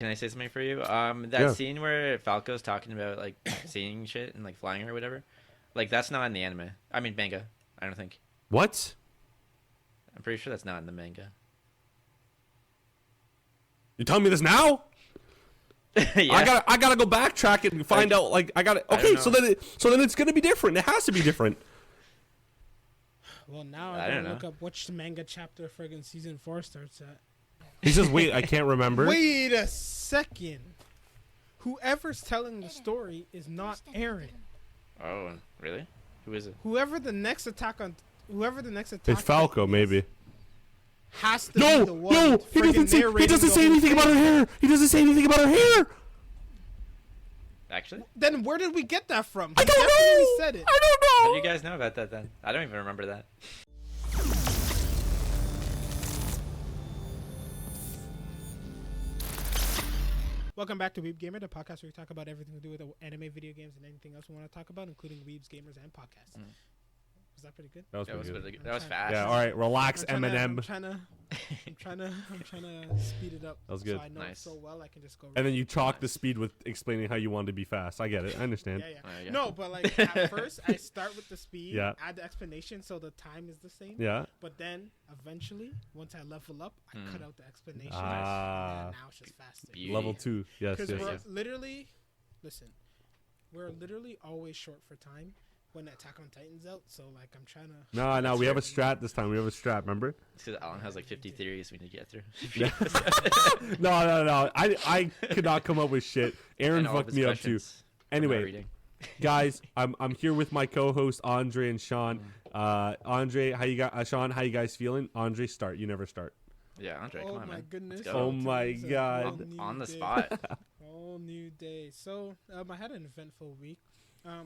Can I say something for you? That scene where Falco's talking about like seeing shit and like flying or whatever, like that's not in the anime. I mean manga. I don't think. What? I'm pretty sure that's not in the manga. You telling me this now? Yeah. I gotta go backtrack it and find out. Like I gotta. Okay, so then it's gonna be different. It has to be different. Well, now I gotta look up which manga chapter friggin' season 4 starts at. He says, "Wait, I can't remember." Wait a second. Whoever's telling the story is not Eren. Oh, really? Who is it? Whoever the next attack It's Falco, maybe. Has to be the one. No, he doesn't say anything about her hair. He doesn't say anything about her hair. Actually? Then where did we get that from? I don't know. Said it. I don't know. How do you guys know about that then? I don't even remember that. Welcome back to Weeb Gamer, the podcast where we talk about everything to do with anime, video games, and anything else we want to talk about, including Weebs, gamers, and podcasts. Was that pretty good? That was pretty good. That was fast. Yeah, all right, relax, I'm Eminem. trying to speed it up. That was good. So I know it Nice. so well I can just go. And then you chalk the speed with explaining how you wanted to be fast. I get it. I understand. Yeah. No, but like at first I start with the speed, add the explanation so the time is the same. Yeah. But then eventually, once I level up, I cut out the explanation. Ah. And now it's just faster. Beauty. Level 2. Yes. Because Yes. we're literally always short for time when Attack on Titan's out. So like I'm trying to. No. We have a strat this time. We have a strat. Remember? It's because Alan has like 50 theories we need to get through. No. I could not come up with shit. Aaron fucked me up too. Anyway, guys, I'm here with my co-host Andre and Sean. Andre, how you got? Sean, how you guys feeling? Andre, start. You never start. Yeah, Andre, come on, man. Goodness. Oh my god. On the spot. Whole new day. So I had an eventful week.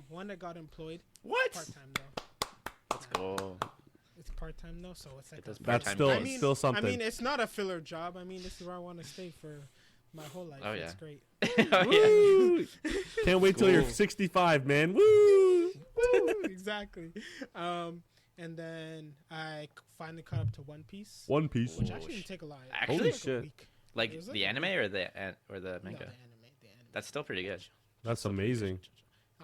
One that got employed. What? Part-time though. Let's go. It's part-time though, so it's like That's still something. I mean, it's not a filler job. I mean, this is where I want to stay for my whole life. Oh, yeah. It's great. Woo! Can't wait till you're 65, man. Woo! Exactly. And then I finally caught up to One Piece. One Piece. Which actually didn't take a lot. Actually? Holy Like shit. a week. Like Is it? the anime or the manga? No, the anime. That's still pretty good. That's amazing.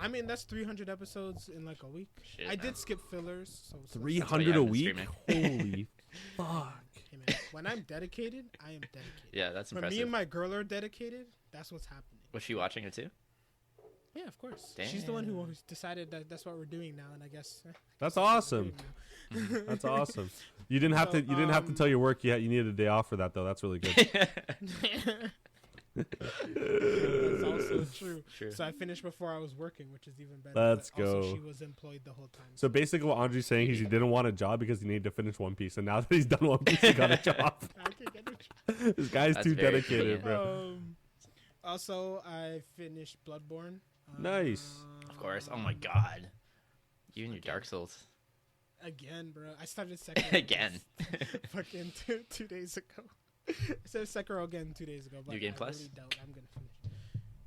I mean, that's 300 episodes in like a week. Shit, I man. did skip fillers. So 300 yeah, a I've been week? streaming. Holy fuck. Hey, man, when I'm dedicated, I am dedicated. Yeah, that's When impressive. me and my girl are dedicated, that's what's happening. Was she watching it too? Yeah, of course. She's the one who decided that that's what we're doing now, and I guess That's awesome. That's awesome. You didn't have to tell your work yet. You needed a day off for that though. That's really good. That's also true. True. So I finished before I was working, which is even better. Let's But also, go. she was employed the whole time. So basically, what Andre's saying is he didn't want a job because he needed to finish One Piece, and now that he's done One Piece, he got a job. I can get it. This guy's That's too very dedicated, true, yeah. bro. Also, I finished Bloodborne. Nice. Of course. Oh my god. You and your Dark Souls. Again, bro. I started Sekiro. Again. Fucking 2 days ago. I started Sekiro again 2 days ago. But New Game I Plus? really doubt I'm going to finish.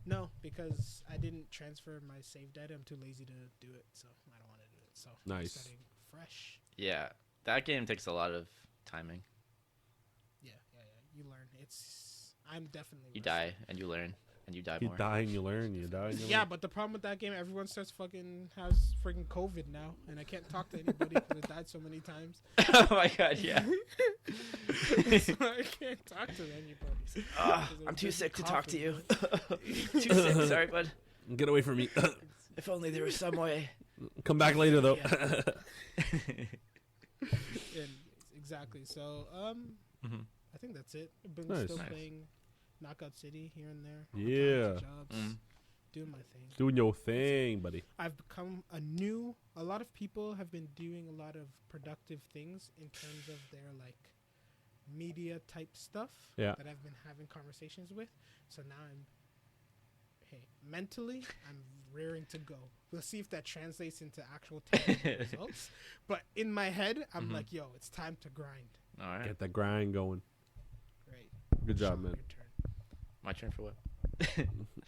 No, because I didn't transfer my save data. I'm too lazy to do it, so I don't want to do it. So I'm Nice. starting fresh. Yeah. That game takes a lot of timing. Yeah. You learn. I'm definitely. You rusty. die and you learn and you die You more. die and you learn. You die and you Yeah, learn. but the problem with that game, everyone starts has freaking COVID now, and I can't talk to anybody because I died so many times. Oh my god, yeah. So I can't talk to anybody. I'm too sick to talk to you. Too sick, sorry, bud. Get away from me. If only there was some way. Come back later, though. And exactly. So, I think that's it. I've been Nice. still Nice. playing Knockout City here and there. Yeah. Jobs, doing my thing. Doing your thing, buddy. I've become a lot of people have been doing a lot of productive things in terms of their like media type stuff Yeah. that I've been having conversations with. So now mentally I'm rearing to go. We'll see if that translates into actual tangible results. But in my head, I'm like, yo, it's time to grind. All right. Get that grind going. Great. Good job, Sean, man. your turn. My turn for what?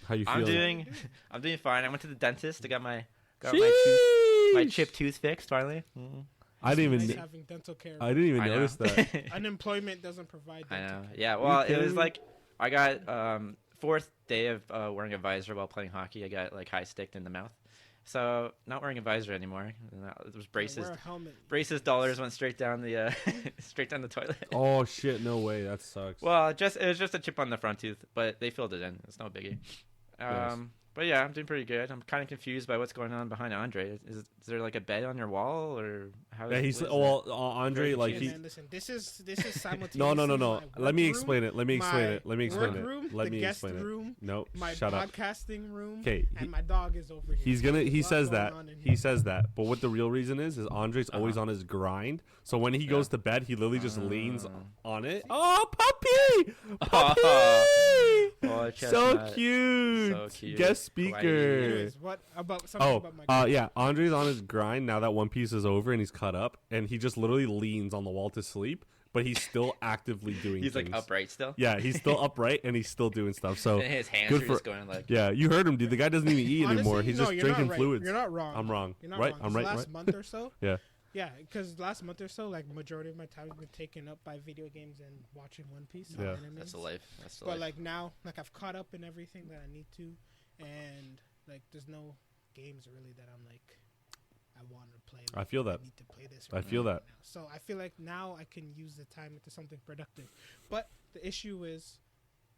How you I'm feeling? doing fine. I went to the dentist. I got my Sheesh. chipped tooth fixed finally. I didn't Nice even. having dental care. I didn't even I know. notice that. Unemployment doesn't provide I dental know. care. Yeah. Well, it was kidding? like I got fourth day of wearing a visor while playing hockey, I got like high sticked in the mouth. So not wearing a visor anymore. It was braces. Wear a helmet. Braces dollars went straight down the straight down the toilet. Oh shit! No way. That sucks. Well, it was just a chip on the front tooth, but they filled it in. It's no biggie. Nice. But yeah, I'm doing pretty good. I'm kind of confused by what's going on behind Andre. Is there like a bed on your wall or how? Yeah, he's Andre like he. Man, listen, this is simultaneous. No. Let me explain it. Let me explain it. Room, Let me explain it. Room, no, my shut up. podcasting room. Okay, and my dog is over here. He says that. He says that. But what the real reason is Andre's always on his grind. So when he goes to bed, he literally just leans on it. Oh, puppy! Puppy! Oh, so cute. Guest speaker. Anyways, what about something about my yeah, Andre's on his grind now that One Piece is over and he's cut up, and he just literally leans on the wall to sleep, but he's still actively doing He's things. like upright still? Yeah, he's still upright and he's still doing stuff. So and his hands are just going like... Yeah, you heard him, dude. The guy doesn't even eat anymore. He's just drinking fluids. You're not wrong. I'm wrong. You're not right? wrong. I'm right. Last month or so. Yeah. Yeah, because last month or so, like majority of my time has been taken up by video games and watching One Piece. Yeah, that's the life. But like now, like I've caught up in everything that I need to, and like there's no games really that I'm like I want to play. Like, I feel that. I need to play this. I feel that. Now. So I feel like now I can use the time into something productive. But the issue is,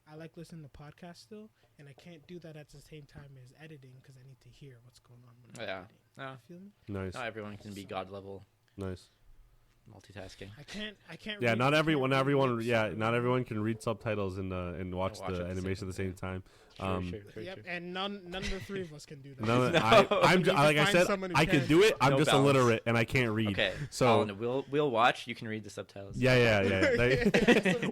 I like listening to podcasts still, and I can't do that at the same time as editing because I need to hear what's going on when I'm editing. No. You feel me? Nice. Not everyone can be god level. Nice. Multitasking. I can't. Yeah, not everyone can read subtitles and watch Watch the animation at the same time. True. Yep, and none of the three of us can do that. No, No. like I said, I can do it. I'm No just balance. illiterate and I can't read. Okay. So Colin, we'll watch. You can read the subtitles. yeah.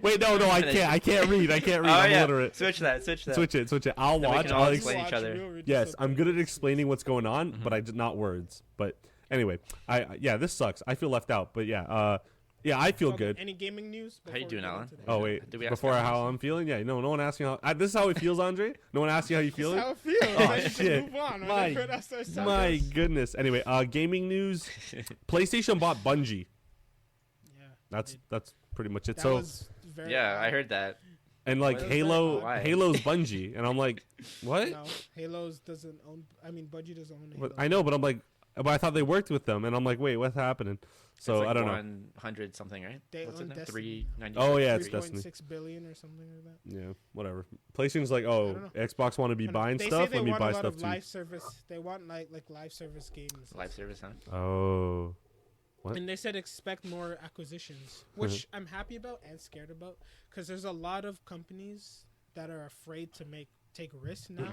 Wait, no, I can't. I can't read. I'm illiterate. Switch that. Switch it. I'll Then we watch. can all I'll explain each other. Yes, I'm good at explaining what's going on, but not words. But anyway, this sucks. I feel left out. But I feel good. Any gaming news? How you doing, Alan? Oh wait, Did we ask before how I'm feeling? Yeah, no one asked me how. This is how it feels, Andre. No one asked you how you feeling. That's how it feels. Oh, Then you shit. Move on. My goodness. Anyway, gaming news. PlayStation bought Bungie. Yeah. That's pretty much it. That So was very Yeah, odd. I heard that. and like Why is Halo, that? Why? Halo's Bungie, and I'm like, what? No, Halo's doesn't own. I mean, Bungie doesn't own Halo. But I know, but I'm like, but I thought they worked with them, and I'm like, wait, what's happening? So It's like I don't know. 100 something, right? They What's own it now? Destiny. 390. Oh yeah, it's 3.6 Destiny. billion or something like that. Yeah, whatever. PlayStation's like, I oh, don't know. Xbox want to be I don't know. buying They stuff. say they Let me want buy a lot stuff of too. live service. They want like live service games. Live service, huh? Oh, what? And they said expect more acquisitions, which I'm happy about and scared about, because there's a lot of companies that are afraid to take risks now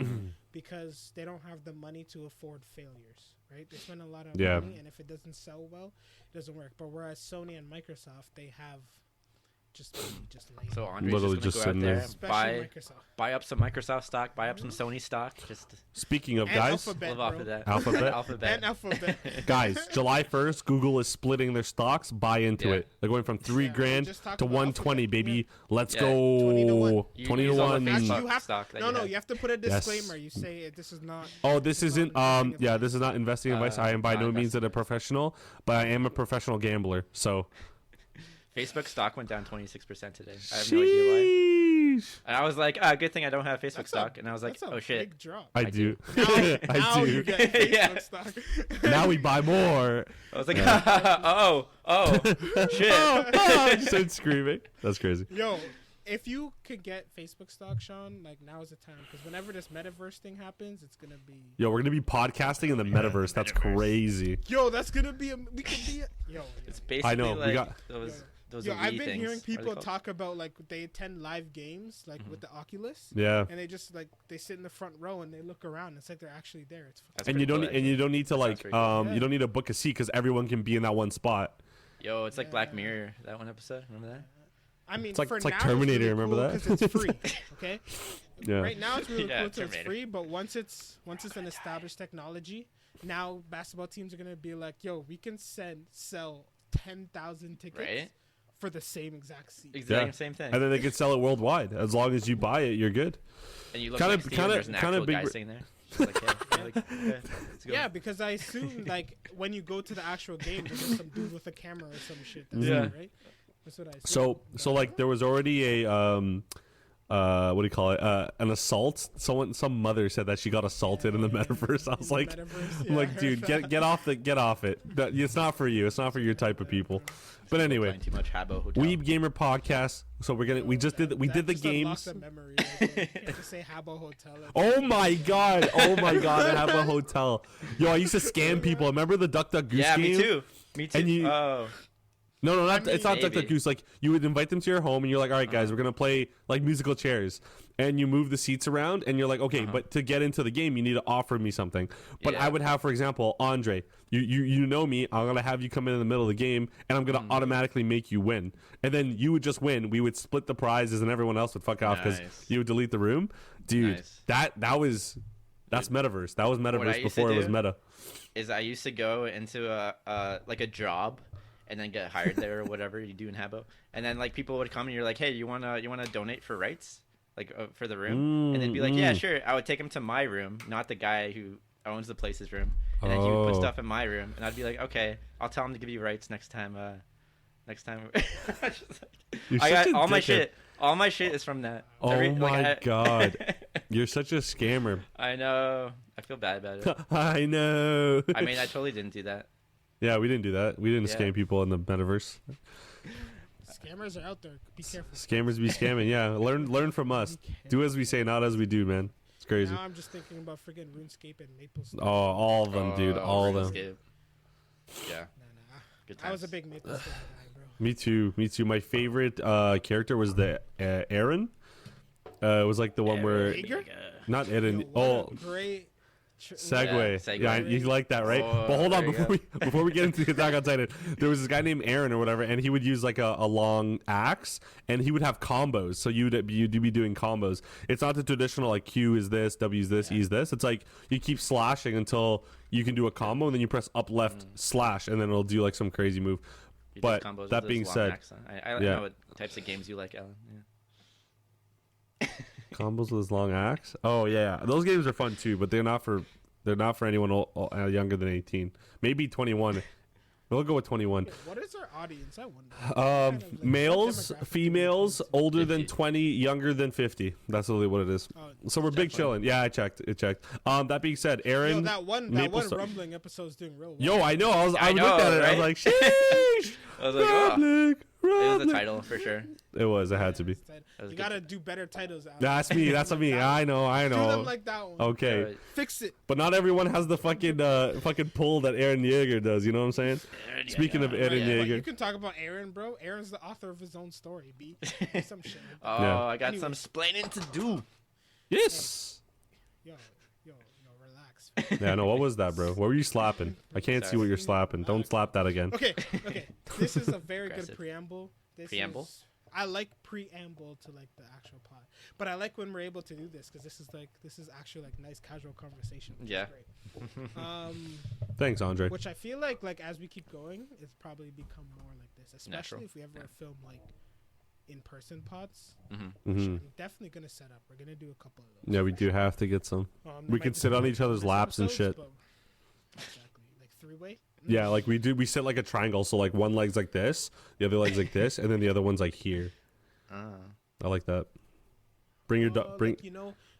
because they don't have the money to afford failures, right? They spend a lot of money, and if it doesn't sell well, it doesn't work. But whereas Sony and Microsoft, they have just lazy. So Andre's Literally just just gonna go out sitting there, there. Especially Microsoft. buy up some Microsoft stock, buy up some Sony stock. Just Speaking of And guys, Alphabet, live off bro. of that. Alphabet? Alphabet. And Alphabet. guys, July 1st, Google is splitting their stocks. Buy into Yeah. it. They're going from $3 Yeah, grand just talk to about 120, Alphabet. baby. Let's Yeah. go. 20 to 1. You 20 to use all the 1. Facebook Actually, you have stock that no, you no, have. you have to put a Yes. disclaimer. You say this is not. Oh, this is isn't. not investing Yeah, advice. this is not investing advice. I am by not no means investing a professional, but I am a professional gambler. So, Facebook stock went down 26% today. I have no idea why. sheesh. And I was like, good thing I don't have Facebook stock. And I was like, That's a oh shit. big drop. I I do. Now, I now do. you get Facebook Yeah. stock. Now we buy more. I was like, oh, shit. Started screaming. That's crazy. Yo, if you could get Facebook stock, Sean, like now is the time, because whenever this metaverse thing happens, it's gonna be. Yo, we're gonna be podcasting in the metaverse. That's crazy. Yo, that's gonna be. We could be. Yo. It's basically I know, we like got- those Yo, Wii I've been things. hearing What are they people called? talk about like they attend live games like with the Oculus, Yeah. and they just like they sit in the front row and they look around. It's like they're actually there. It's That's And pretty you don't cool, and you don't need to That sounds like pretty cool. Yeah. you don't need to book a seat because everyone can be in that one spot. Yo, it's like Black Yeah. Mirror, that one episode. Remember that? I mean, It's like- for it's like now, Terminator, it's really remember cool that? 'cause it's free. Okay. Yeah. Right now it's really Yeah, cool 'cause it's Terminator. free, but once it's an established technology, now basketball teams are gonna be like, yo, we can sell 10,000 tickets Right? for the same exact seat. Exactly Yeah. same thing. And then they can sell it worldwide as long as you buy it. You're good. And you look kinda- next to you, kinda- there's an kinda actual big guy re- sitting there. Just like, hey, you're like, okay, let's go. Yeah, because I assume like when you go to the actual game, there's just some dude with a camera or some shit. That's Yeah. it, right. That's what I assume. So like there was already a what do you call it? An assault. Some mother said that she got assaulted in the metaverse. I was like, I'm like, dude, get off it. It's not for you. It's not for your type of people. But anyway, too much Weeb Gamer Podcast. So we did the games. Memory, to say Habbo Hotel. Oh my god! Habbo Hotel. Yo, I used to scam people. Remember the Duck Duck Goose game? Yeah, me too. And No, it's not Duck Duck Goose. Like, you would invite them to your home, and you're like, all right, guys, we're going to play, like, musical chairs. And you move the seats around, and you're like, okay, but to get into the game, you need to offer me something. But I would have, for example, Andre, you know me, I'm going to have you come in the middle of the game, and I'm going to automatically make you win. And then you would just win. We would split the prizes, and everyone else would fuck off because you would delete the room. Dude, that's metaverse. That was metaverse before it was meta. I used to go into a job and then get hired there or whatever you do in Habbo. And then, like, people would come and you're like, hey, you wanna donate for rights? Like, for the room? And they'd be like, yeah, sure. I would take them to my room, not the guy who owns the place's room. And then he would put stuff in my room. And I'd be like, okay, I'll tell him to give you rights next time. I got all my shit. All my shit is from that. Oh my god. You're such a scammer. I know. I feel bad about it. I know. I mean, I totally didn't do that. Yeah, we didn't do that. We didn't scam people in the metaverse. Scammers are out there. Be careful. Scammers be scamming. Yeah, learn from us. Do as we say, not as we do, man. It's crazy. Now I'm just thinking about freaking RuneScape and Maple Story. Oh, all of them, dude. All of them. Yeah. Nah. Good times. I was a big Maple Story guy, bro. Me too. My favorite character was the EREN. It was like the one where YEAGER? Not EREN. Great. Segue. Yeah, you like that, right? But hold on, before we get into the Attack on Titan, there was this guy named EREN or whatever, and he would use like a long axe, and he would have combos. So you'd be doing combos. It's not the traditional like Q is this, W is this, E is this. It's like you keep slashing until you can do a combo, and then you press up, left, slash, and then it'll do like some crazy move. But that being said, I don't know what types of games you like, Alan. Yeah. Combos with his long axe. Oh yeah, those games are fun too, but they're not for anyone younger than 18. Maybe 21. We'll go with 21. What is our audience? I wonder. Males, females, older than 20, younger than 50. That's really what it is. So we're big chilling. Yeah, It checked. That being said, EREN. Yo, that one Rumbling episode's doing real well. Yo, I know. I looked at it. Right? I was like, sheesh. I was like, Rumbling. It was the title for sure. It was. It had to be. You gotta do better titles. Alex. That's me. That's me. I know. Do them like that one. Okay. Right. Fix it. But not everyone has the fucking pull that EREN YEAGER does. You know what I'm saying? Speaking of EREN YEAGER, you can talk about EREN, bro. EREN's the author of his own story. B. Some shit. I got some splaining to do. Yes. Yo, relax. Yeah, no. What was that, bro? What were you slapping? I can't see what you're slapping. Don't slap that again. Okay. This is a very good preamble. Preamble? I like preamble to like the actual pod, but I like when we're able to do this because this is actually like nice casual conversation. Yeah. Great. Thanks, Andre. Which I feel like as we keep going, it's probably become more like this, especially Natural. If we ever film like in-person pods. Mm-hmm. Which I'm definitely gonna set up. We're gonna do a couple of those. Yeah, we do have to get some. We could sit on each other's laps and shit. Exactly, like three-way. Yeah, like we sit like a triangle, so like one leg's like this, the other leg's like this, and then the other one's like here. I like that. Bring your bring.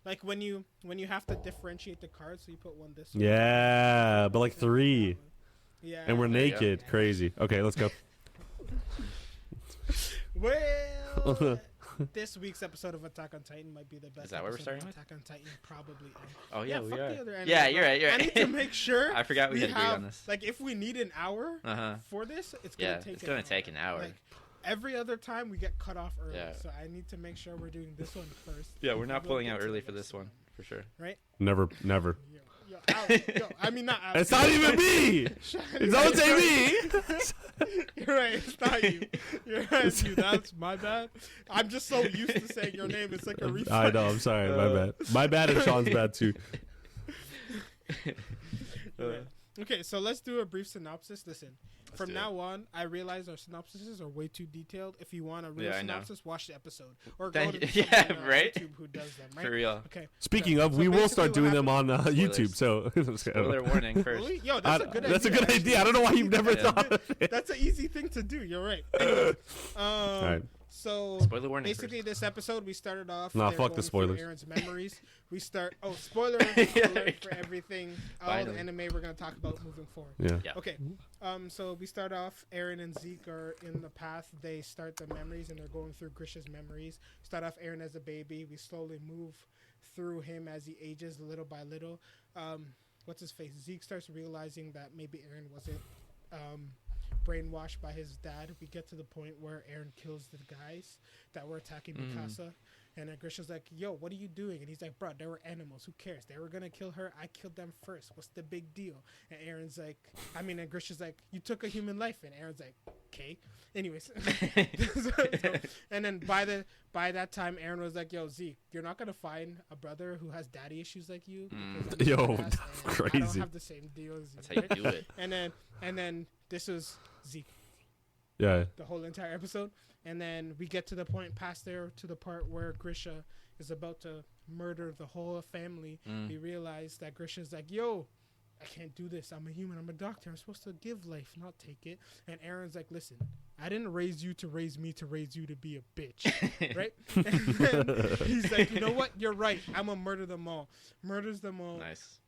Like, when you have to differentiate the cards, so you put one this way. Yeah, but like three. Yeah. And we're naked. Crazy. Okay, let's go. Well, this week's episode of Attack on Titan might be the best. Is that what we're starting with? Attack on Titan, probably. Oh yeah, we are. Yeah, you're right. I need to make sure. I forgot we had agreed on this. Like, if we need an hour for this, it's gonna take an hour. Like, every other time we get cut off early, so I need to make sure we're doing this one first. Yeah, we're not pulling out early for this one for sure. Right? Never. Yo, Alex, I mean, not Alex. It's not even me. Don't say me. You're right. It's not you. You're right. It's you. That's my bad. I'm just so used to saying your name. It's like a reflex. I know. I'm sorry. My bad. My bad and Sean's bad too. Okay, so let's do a brief synopsis. Listen, from now on, I realize our synopsises are way too detailed. If you want a real synopsis, watch the episode. Or go to right? YouTube who does them, right? For real. Okay. Speaking of, we will start doing them on YouTube. So, spoiler warning first. Really? Yo, that's a good idea. That's a good idea. I don't know why you've never thought of it. That's an easy thing to do. You're right. Anyways, all right. So spoiler warning. Basically, first. this episode we started off. Nah, fuck the spoilers. Aaron's memories. We start. Oh, spoiler alert for everything. All the anime we're gonna talk about moving forward. Yeah. Okay. So we start off. Eren and Zeke are in the path. They start the memories and they're going through Grisha's memories. Start off Eren as a baby. We slowly move through him as he ages little by little. What's his face? Zeke starts realizing that maybe Eren wasn't brainwashed by his dad. We get to the point where Eren kills the guys that were attacking Mikasa, and then Grisha's like, yo, what are you doing? And he's like, bro, they were animals, who cares? They were gonna kill her, I killed them first, what's the big deal? And Aaron's like, and Grisha's like, you took a human life. And Aaron's like, okay. Anyways. And then by that time, Eren was like, yo, Zeke, you're not gonna find a brother who has daddy issues like you. Yo, that's crazy. I don't have the same deal as you. That's how you do it. And then this was Zeke. Yeah. The whole entire episode. And then we get to the point past there to the part where Grisha is about to murder the whole family. We realize that Grisha's like, yo, I can't do this. I'm a human. I'm a doctor. I'm supposed to give life, not take it. And Aaron's like, listen, I didn't raise you to raise me to raise you to be a bitch. Right? And then he's like, you know what? You're right. I'm going to murder them all. Murders them all. Nice.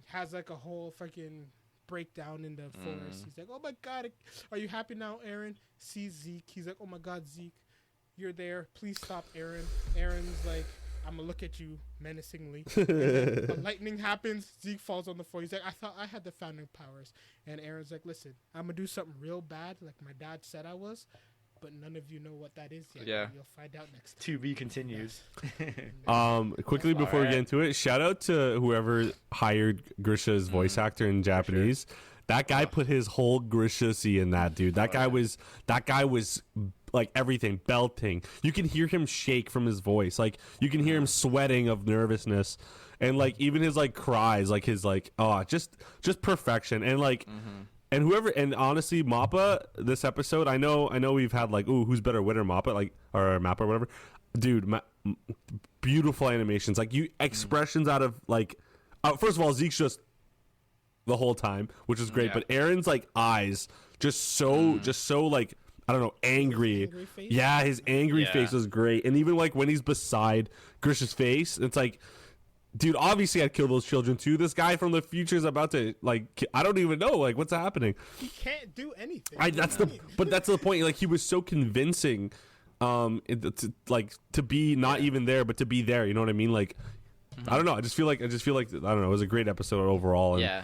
Has like a whole fucking breakdown in the forest. He's like, oh my God, are you happy now, Eren? Sees Zeke. He's like, oh my God, Zeke, you're there. Please stop, Eren. Eren's like, I'm gonna look at you menacingly. The lightning happens. Zeke falls on the floor. He's like, I thought I had the founding powers. And Eren's like, listen, I'm gonna do something real bad, like my dad said I was, but none of you know what that is yet. Yeah. You'll find out next time. To be continued. Quickly before we get into it, shout out to whoever hired Grisha's voice actor in Japanese. Sure. That guy put his whole Grisha-sy in that, dude. That guy was like everything, belting. You can hear him shake from his voice. Like you can hear him sweating of nervousness. And like even his like cries, like his like just perfection. And like and whoever, and honestly, Mappa, this episode, I know we've had like, ooh, who's better, Wit or Mappa, like, or Mappa or whatever. Dude, beautiful animations, like you expressions out of like, first of all, Zeke's just the whole time, which is great, but Eren's like eyes, just so like, I don't know, angry. Yeah, his angry face is great, and even like when he's beside Grisha's face, it's like, dude, obviously I'd kill those children too. This guy from the future is about to like, I don't even know like what's happening. He can't do anything. That's the point. Like he was so convincing, to be not even there, but to be there. You know what I mean? Like, I don't know. I just feel like I don't know. It was a great episode overall. And,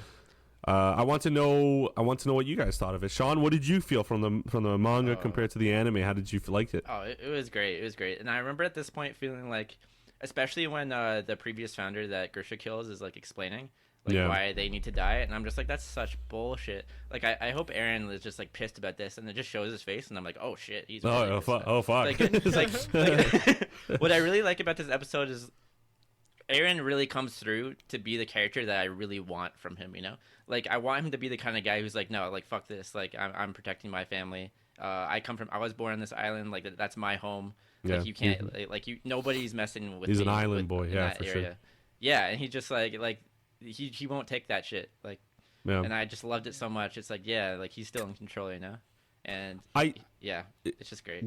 I want to know what you guys thought of it. Sean, what did you feel from the manga compared to the anime? How did you like it? Oh, it was great. It was great. And I remember at this point feeling like, especially when the previous founder that Grisha kills is like explaining why they need to die, and I'm just like, that's such bullshit. Like I hope Eren is just like pissed about this, and it just shows his face, and I'm like, oh shit, he's fuck. Like, what I really like about this episode is Eren really comes through to be the character that I really want from him. You know, like I want him to be the kind of guy who's like, no, like fuck this, like I'm protecting my family. I was born on this island, like that's my home. Like you can't nobody's messing with. He's me an island boy, in that for area. sure. Yeah, and he just like he won't take that shit. Like, and I just loved it so much. It's like, yeah, like he's still in control, you know. And it's just great.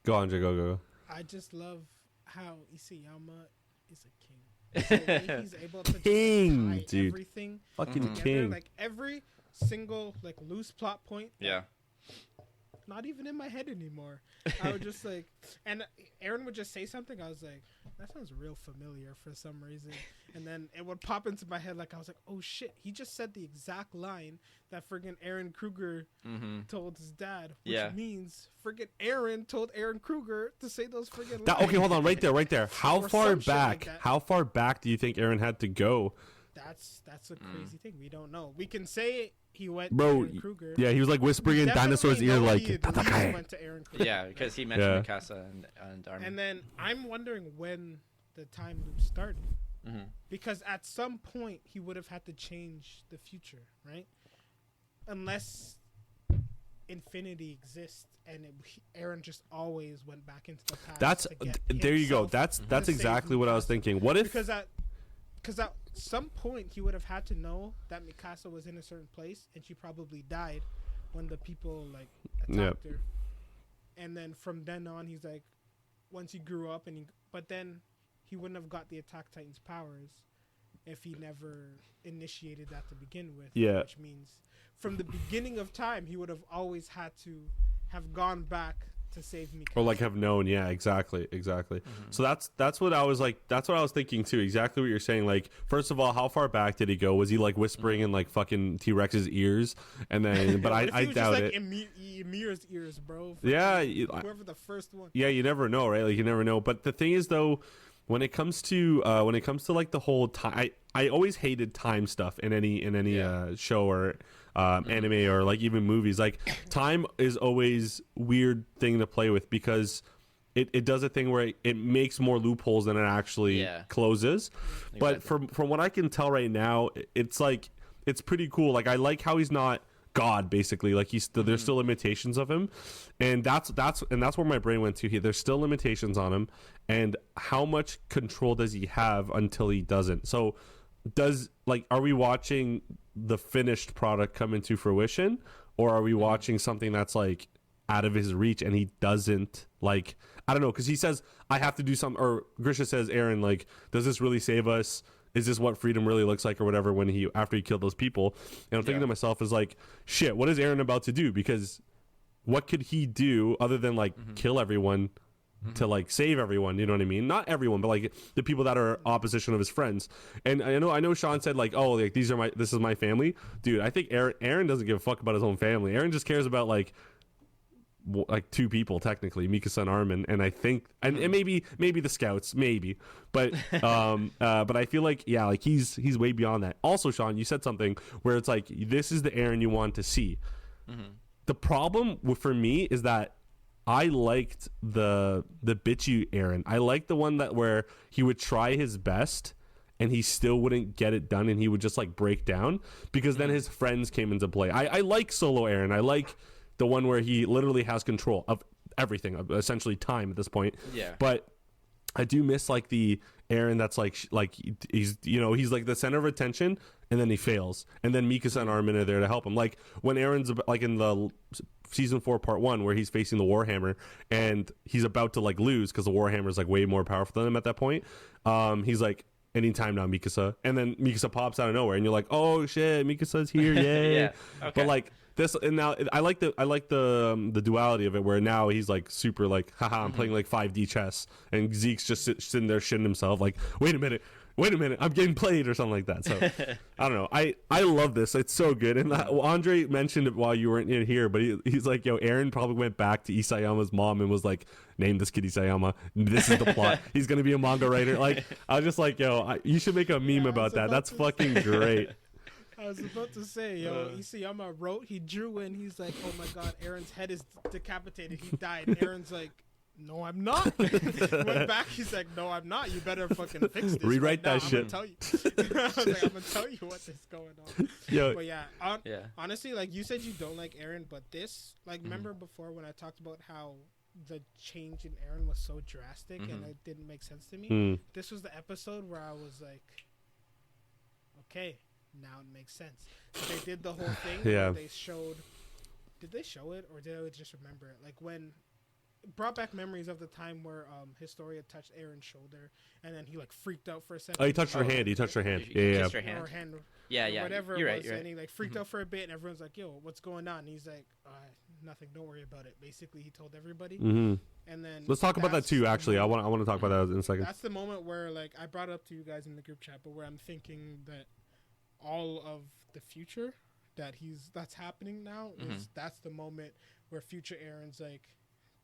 Go on, Jay, go. I just love how Isayama is a king. The way he's able to king, tie dude. Everything fucking together, king. like every single like loose plot point. Yeah. Not even in my head anymore. I would just like, and Eren would just say something. I was like, that sounds real familiar for some reason. And then it would pop into my head. Like I was like, oh shit, he just said the exact line that friggin' Eren Kruger told his dad, which means friggin' Eren told Eren Kruger to say those friggin' lines. Okay, hold on, right there. How far back do you think Eren had to go? That's a crazy thing. We don't know. We can say he went to Eren Kruger. Yeah, he was like whispering in Dinosaur's ear, like, he went to Eren Kruger. Yeah, because he mentioned Mikasa and Armin. And then I'm wondering when the time loop started. Because at some point he would have had to change the future, right? Unless infinity exists and Eren just always went back into the past. There you go. That's exactly what I was thinking. What if? Because at some point he would have had to know that Mikasa was in a certain place and she probably died when the people like attacked her. and then from then on, he's like, once he grew up, but then he wouldn't have got the Attack Titan's powers if he never initiated that to begin with. Yeah. Which means from the beginning of time, he would have always had to have gone back to save Mikasa. Or like have known. Yeah, exactly. So that's what I was like. That's what I was thinking too. Exactly what you're saying. Like, first of all, how far back did he go? Was he like whispering in like fucking T-Rex's ears? And then, but I doubt it. Ymir's ears, bro. Yeah, whoever the first one. Yeah, you never know, right? Like you never know. But the thing is, though, when it comes to like the whole time, I always hated time stuff in any show or anime or like even movies. Like time is always weird thing to play with because it does a thing where it makes more loopholes than it actually closes. Exactly. But from what I can tell right now, it's like it's pretty cool. Like I like how he's not God, basically. Like there's still limitations of him, and that's where my brain went to here. There's still limitations on him, and how much control does he have until he doesn't? So are we watching the finished product come into fruition, or are we watching something that's like out of his reach and he doesn't, like, I don't know, because he says I have to do something, or Grisha says, Eren, like, does this really save us? Is this what freedom really looks like or whatever after he killed those people? And I'm thinking to myself is like, shit, what is Eren about to do? Because what could he do other than like kill everyone to like save everyone? You know what I mean? Not everyone, but like the people that are opposition of his friends. And I know Sean said like, oh, like this is my family. Dude, I think Eren doesn't give a fuck about his own family. Eren just cares about like two people, technically, Mikasa and Armin, and I think and maybe the scouts, maybe, but I feel like like he's way beyond that. Also, Sean, you said something where it's like this is the Eren you want to see. The problem for me is that I liked the bitchy Eren. I liked the one that where he would try his best and he still wouldn't get it done and he would just like break down because then his friends came into play. I like solo Eren. I like the one where he literally has control of everything, of essentially time at this point. Yeah. But I do miss like the Eren that's like he's like the center of attention and then he fails. And then Mikasa and Armin are there to help him. Like when Eren's like in the season 4 part 1 where he's facing the Warhammer and he's about to like lose because the Warhammer is like way more powerful than him at that point. He's like, anytime now, Mikasa. And then Mikasa pops out of nowhere and you're like, oh shit, Mikasa's here. Yay. Yeah. Okay. But like, this, and now I like the duality of it where now he's like super like, haha, I'm playing like 5D chess, and Zeke's just sitting there shitting himself like, wait a minute, I'm getting played or something like that. So I don't know, I love this, it's so good. And Andre mentioned it while you weren't in here, but he's like, yo, Eren probably went back to Isayama's mom and was like, name this kid Isayama, this is the plot, he's gonna be a manga writer. Like I was just like, yo, you should make a meme about that. That's fucking great. I was about to say, Isayama he drew in, he's like, oh my god, Eren's head is decapitated, he died. And Eren's like, no, I'm not. Went back, he's like, no, I'm not. You better fucking fix this. Rewrite that shit. I'm gonna tell you. I was like, I'm gonna tell you what is going on. Yo. But honestly, like you said, you don't like Eren, but this, like, remember before when I talked about how the change in Eren was so drastic and it didn't make sense to me? This was the episode where I was like, okay, now it makes sense. So they did the whole thing where they showed. Did they show it or did I just remember it? Like when it brought back memories of the time where Historia touched Eren's shoulder and then he like freaked out for a second. Oh, he touched her hand. He touched her hand. Kissed her hand. Or hand. Yeah. Whatever you're it was, right. and he like freaked out for a bit, and everyone's like, "Yo, what's going on?" And he's like, "Nothing. Don't worry about it." Basically, he told everybody. And then let's talk about that too. Actually, I want to talk about that in a second. That's the moment where like I brought it up to you guys in the group chat, but where I'm thinking that all of the future that's happening now is that's the moment where future Eren's like,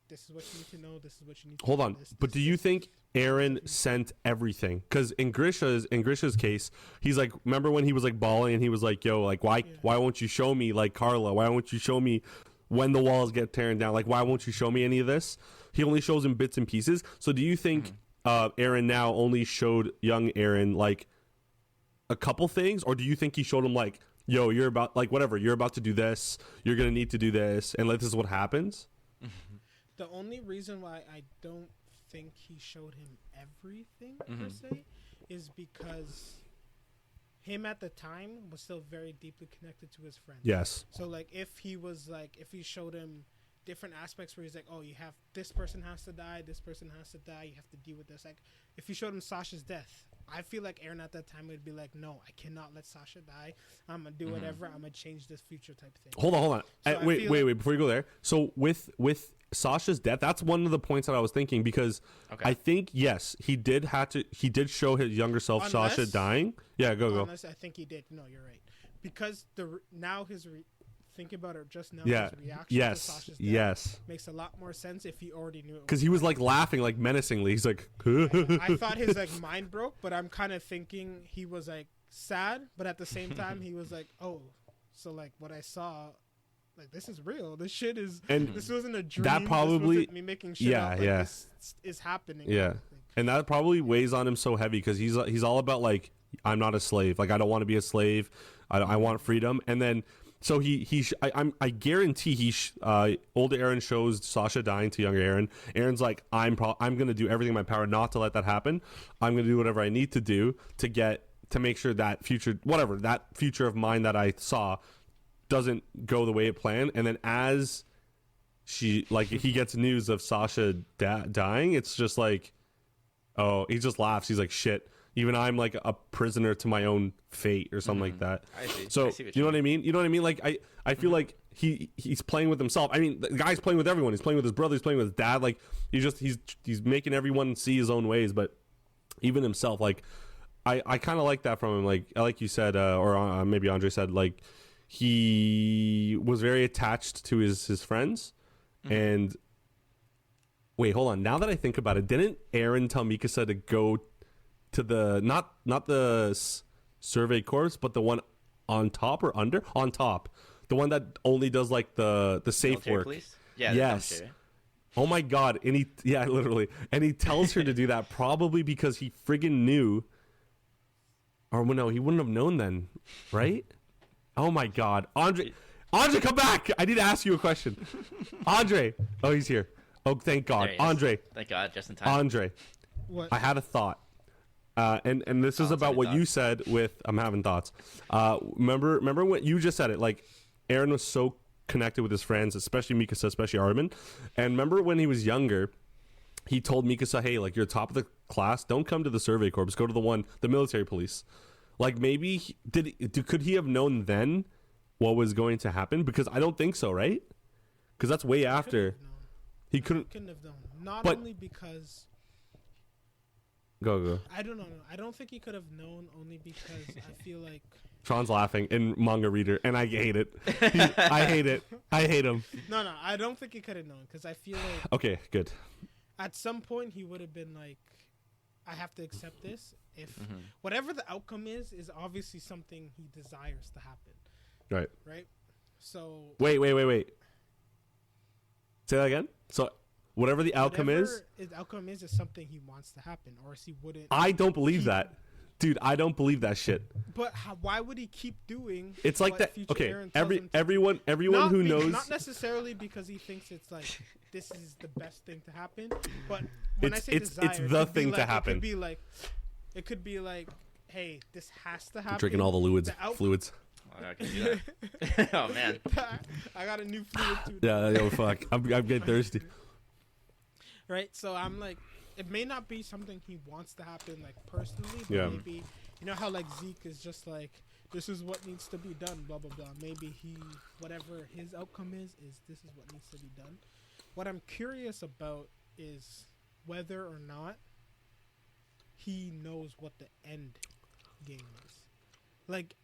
this is what you need to know, this is what you need to hold on. But do you think Eren sent everything? Because in Grisha's case, he's like, remember when he was like bawling and he was like, yo, like why won't you show me like Carla, why won't you show me when the walls get torn down, like why won't you show me any of this? He only shows him bits and pieces. So do you think Eren now only showed young Eren like a couple things, or do you think he showed him like, yo, you're about like whatever, you're about to do this, you're gonna need to do this, and like this is what happens? The only reason why I don't think he showed him everything per se is because him at the time was still very deeply connected to his friends. Yes. So like if he showed him different aspects where he's like, oh, you have this person has to die, this person has to die, you have to deal with this. Like, if you showed him Sasha's death, I feel like Eren at that time would be like, no, I cannot let Sasha die. I'm gonna do whatever. I'm gonna change this future type thing. Hold on. So wait. Before you go there, so with Sasha's death, that's one of the points that I was thinking, because I think yes, he did show his younger self Sasha dying. Yeah, go. Unless I think he did. No, you're right. Because think about it just now. His reaction to Sasha's death makes a lot more sense if he already knew it. Because he was like laughing like menacingly. He's like, I thought his like mind broke, but I'm kind of thinking he was like sad, but at the same time he was like, oh, so like what I saw, like this is real. This shit is. And this wasn't a dream. That probably this wasn't me making shit up. Like, this is happening. Yeah, and that probably weighs on him so heavy because he's all about like, I'm not a slave. Like I don't want to be a slave. I want freedom. And then. So I guarantee older Eren shows Sasha dying to younger Eren. Eren's like, I'm gonna do everything in my power not to let that happen. I'm gonna do whatever I need to do to make sure that future of mine that I saw doesn't go the way it planned. And then as he gets news of Sasha dying, it's just like, oh, he just laughs. He's like, shit. Even I'm like a prisoner to my own fate or something like that. I see. So you know what I mean? You know what I mean? Like I feel like he's playing with himself. I mean, the guy's playing with everyone. He's playing with his brother. He's playing with his dad. Like he's making everyone see his own ways. But even himself, like I kind of like that from him. Like you said, or maybe Andre said, like he was very attached to his friends. And wait, hold on. Now that I think about it, didn't Eren tell Mikasa to go to the not the survey corps, but the one on top or under? On top, the one that only does like the safe Military work. Police? Yeah. Yes. Oh my god! And he tells her to do that probably because he friggin' knew. Or no, he wouldn't have known then, right? Oh my god, Andre, come back! I need to ask you a question, Andre. Oh, he's here. Oh, thank God, Andre. Thank God, just in time. Andre, what? I had a thought. And this is about what you said with I'm having thoughts. Remember what you just said it, like Eren was so connected with his friends, especially Mikasa, especially Armin. And remember when he was younger, he told Mikasa, hey, like you're top of the class, don't come to the survey corps, go to the military police. Like maybe could he have known then what was going to happen? Because I don't think so, right? Because that's way after. He couldn't have known. Not only because Go. I don't know. I don't think he could have known only because I feel like Sean's laughing in manga reader, and I hate it. I hate it. I hate him. No, I don't think he could have known because I feel like okay, good. At some point he would have been like, I have to accept this. If whatever the outcome is obviously something he desires to happen. Right. Right. So wait. Say that again. So. Whatever the outcome is something he wants to happen, or else he wouldn't. I don't believe that, dude. I don't believe that shit. But why would he keep doing? It's like that. Okay, everyone who knows. Not necessarily because he thinks it's like this is the best thing to happen, but when I say desire, it's the thing to happen. It could be like, hey, this has to happen. I'm drinking all the fluids. I can do that. Oh man, I got a new fluid too. Yeah, yo, fuck. I'm getting thirsty. Right, so I'm like, it may not be something he wants to happen, like personally, but maybe, you know how like Zeke is just like, this is what needs to be done, blah blah blah. Maybe whatever his outcome is this is what needs to be done. What I'm curious about is whether or not he knows what the end game is. Like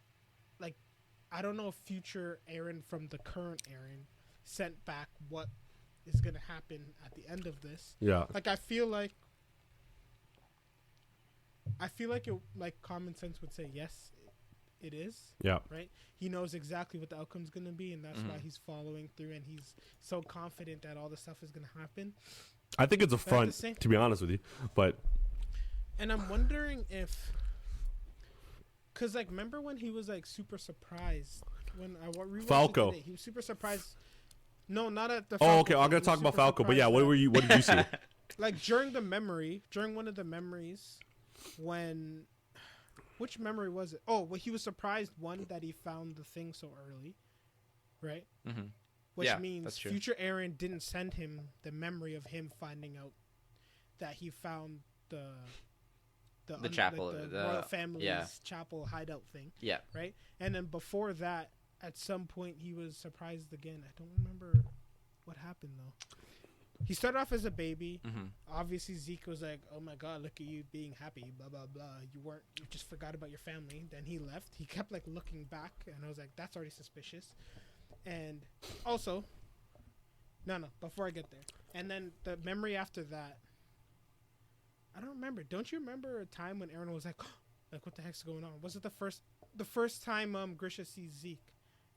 I don't know if future Eren from the current Eren sent back what is going to happen at the end of this. Yeah. Like I feel like it, like common sense would say yes, it is. Yeah. Right? He knows exactly what the outcome's going to be, and that's why he's following through, and he's so confident that all the stuff is going to happen. I think it's a front, to be honest with you. But and I'm wondering if, cuz like remember when he was like super surprised when I rewatched Falco. It today, he was super surprised. No, not at the Falco. Oh, okay. I'm going to talk about Falco. But yeah, what did you see? Like during one of the memories, which memory was it? Oh, well, he was surprised, one, that he found the thing so early. Right? which means future Eren didn't send him the memory of him finding out that he found the chapel, like the royal family's chapel hideout thing. Yeah. Right? And then before that, at some point, he was surprised again. I don't remember what happened, though. He started off as a baby. Mm-hmm. Obviously, Zeke was like, oh, my God, look at you being happy, blah, blah, blah. You just forgot about your family. Then he left. He kept, like, looking back, and I was like, that's already suspicious. And also, no, before I get there. And then the memory after that, I don't remember. Don't you remember a time when Eren was like, oh, like, what the heck's going on? Was it the first time Grisha sees Zeke?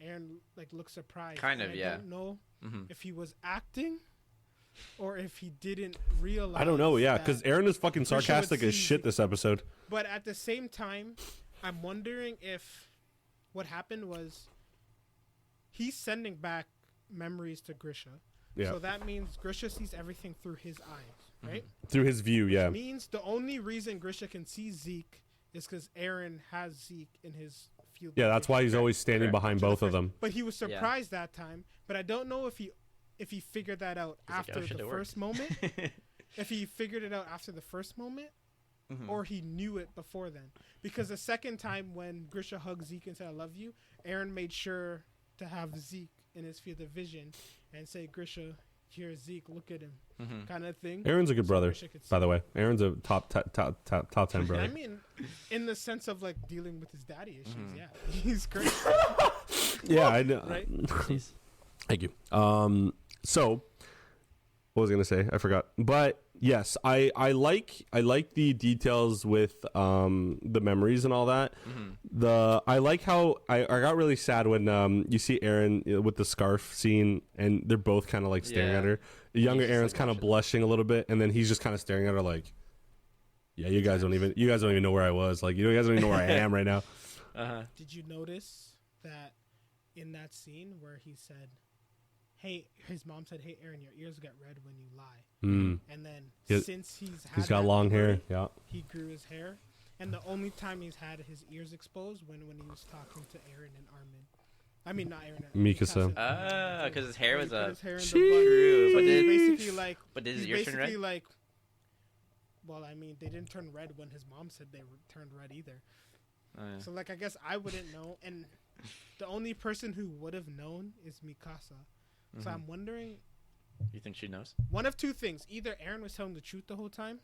Eren, like, looks surprised. Kind of, yeah. I don't know if he was acting or if he didn't realize. I don't know, yeah, because Eren is fucking sarcastic as shit this episode. But at the same time, I'm wondering if what happened was he's sending back memories to Grisha. Yeah. So that means Grisha sees everything through his eyes, right? Through his view, yeah. Which means the only reason Grisha can see Zeke is because Eren has Zeke in his field. Yeah, that's why he's always standing behind both of them. But he was surprised that time. But I don't know if he figured that out after the first moment. If he figured it out after the first moment, or he knew it before then. Because the second time when Grisha hugged Zeke and said, I love you, Eren made sure to have Zeke in his field of vision and say, Grisha, here's Zeke, look at him, kind of thing. Eren's a good brother, by the way. Eren's a top 10 brother. I mean, in the sense of like dealing with his daddy issues, yeah, he's great. Yeah, I know. Right? Thank you. So, what was I gonna say? I forgot. But yes, I like the details with the memories and all that. I like how I got really sad when you see Eren with the scarf scene and they're both kind of like staring at her. The younger Eren's kind of blushing a little bit, and then he's just kind of staring at her like, yeah, you guys don't even know where I was. Like, you guys don't even know where I am right now. Did you notice that in that scene where he said, hey, his mom said, hey, Eren, your ears get red when you lie. And then since he's got long hair, he grew his hair. And the only time he's had his ears exposed when he was talking to Eren and Armin. I mean, not Eren. Mikasa. Because his hair was true. But he's basically like, did his ears turn red? Like, well, I mean, they didn't turn red when his mom said they turned red either. So, like, I guess I wouldn't know. And the only person who would have known is Mikasa. So I'm wondering. You think she knows? One of two things. Either Eren was telling the truth the whole time,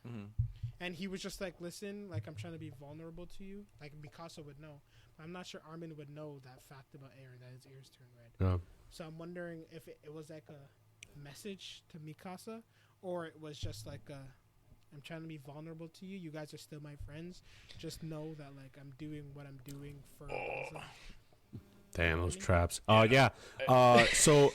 and he was just like, listen, like, I'm trying to be vulnerable to you. Like, Mikasa would know. But I'm not sure Armin would know that fact about Eren, that his ears turn red. No. So I'm wondering if it was like a message to Mikasa, or it was just like I'm trying to be vulnerable to you. You guys are still my friends. Just know that, like, I'm doing what I'm doing for a reason. Damn, those traps. Yeah. So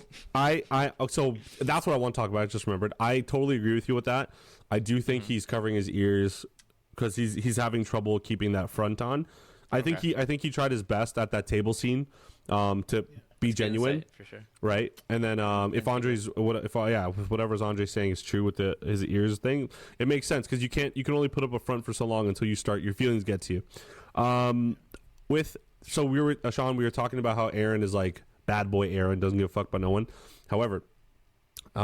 so that's what I want to talk about. I just remembered. I totally agree with you with that. I do think he's covering his ears because he's having trouble keeping that front on. I think he tried his best at that table scene to be genuine, insight, for sure. Right? And then if whatever's Andre's saying is true with his ears thing, it makes sense because you can only put up a front for so long until your feelings get to you. So we were Sean. We were talking about how Eren is like bad boy. Eren doesn't give a fuck about no one. However, I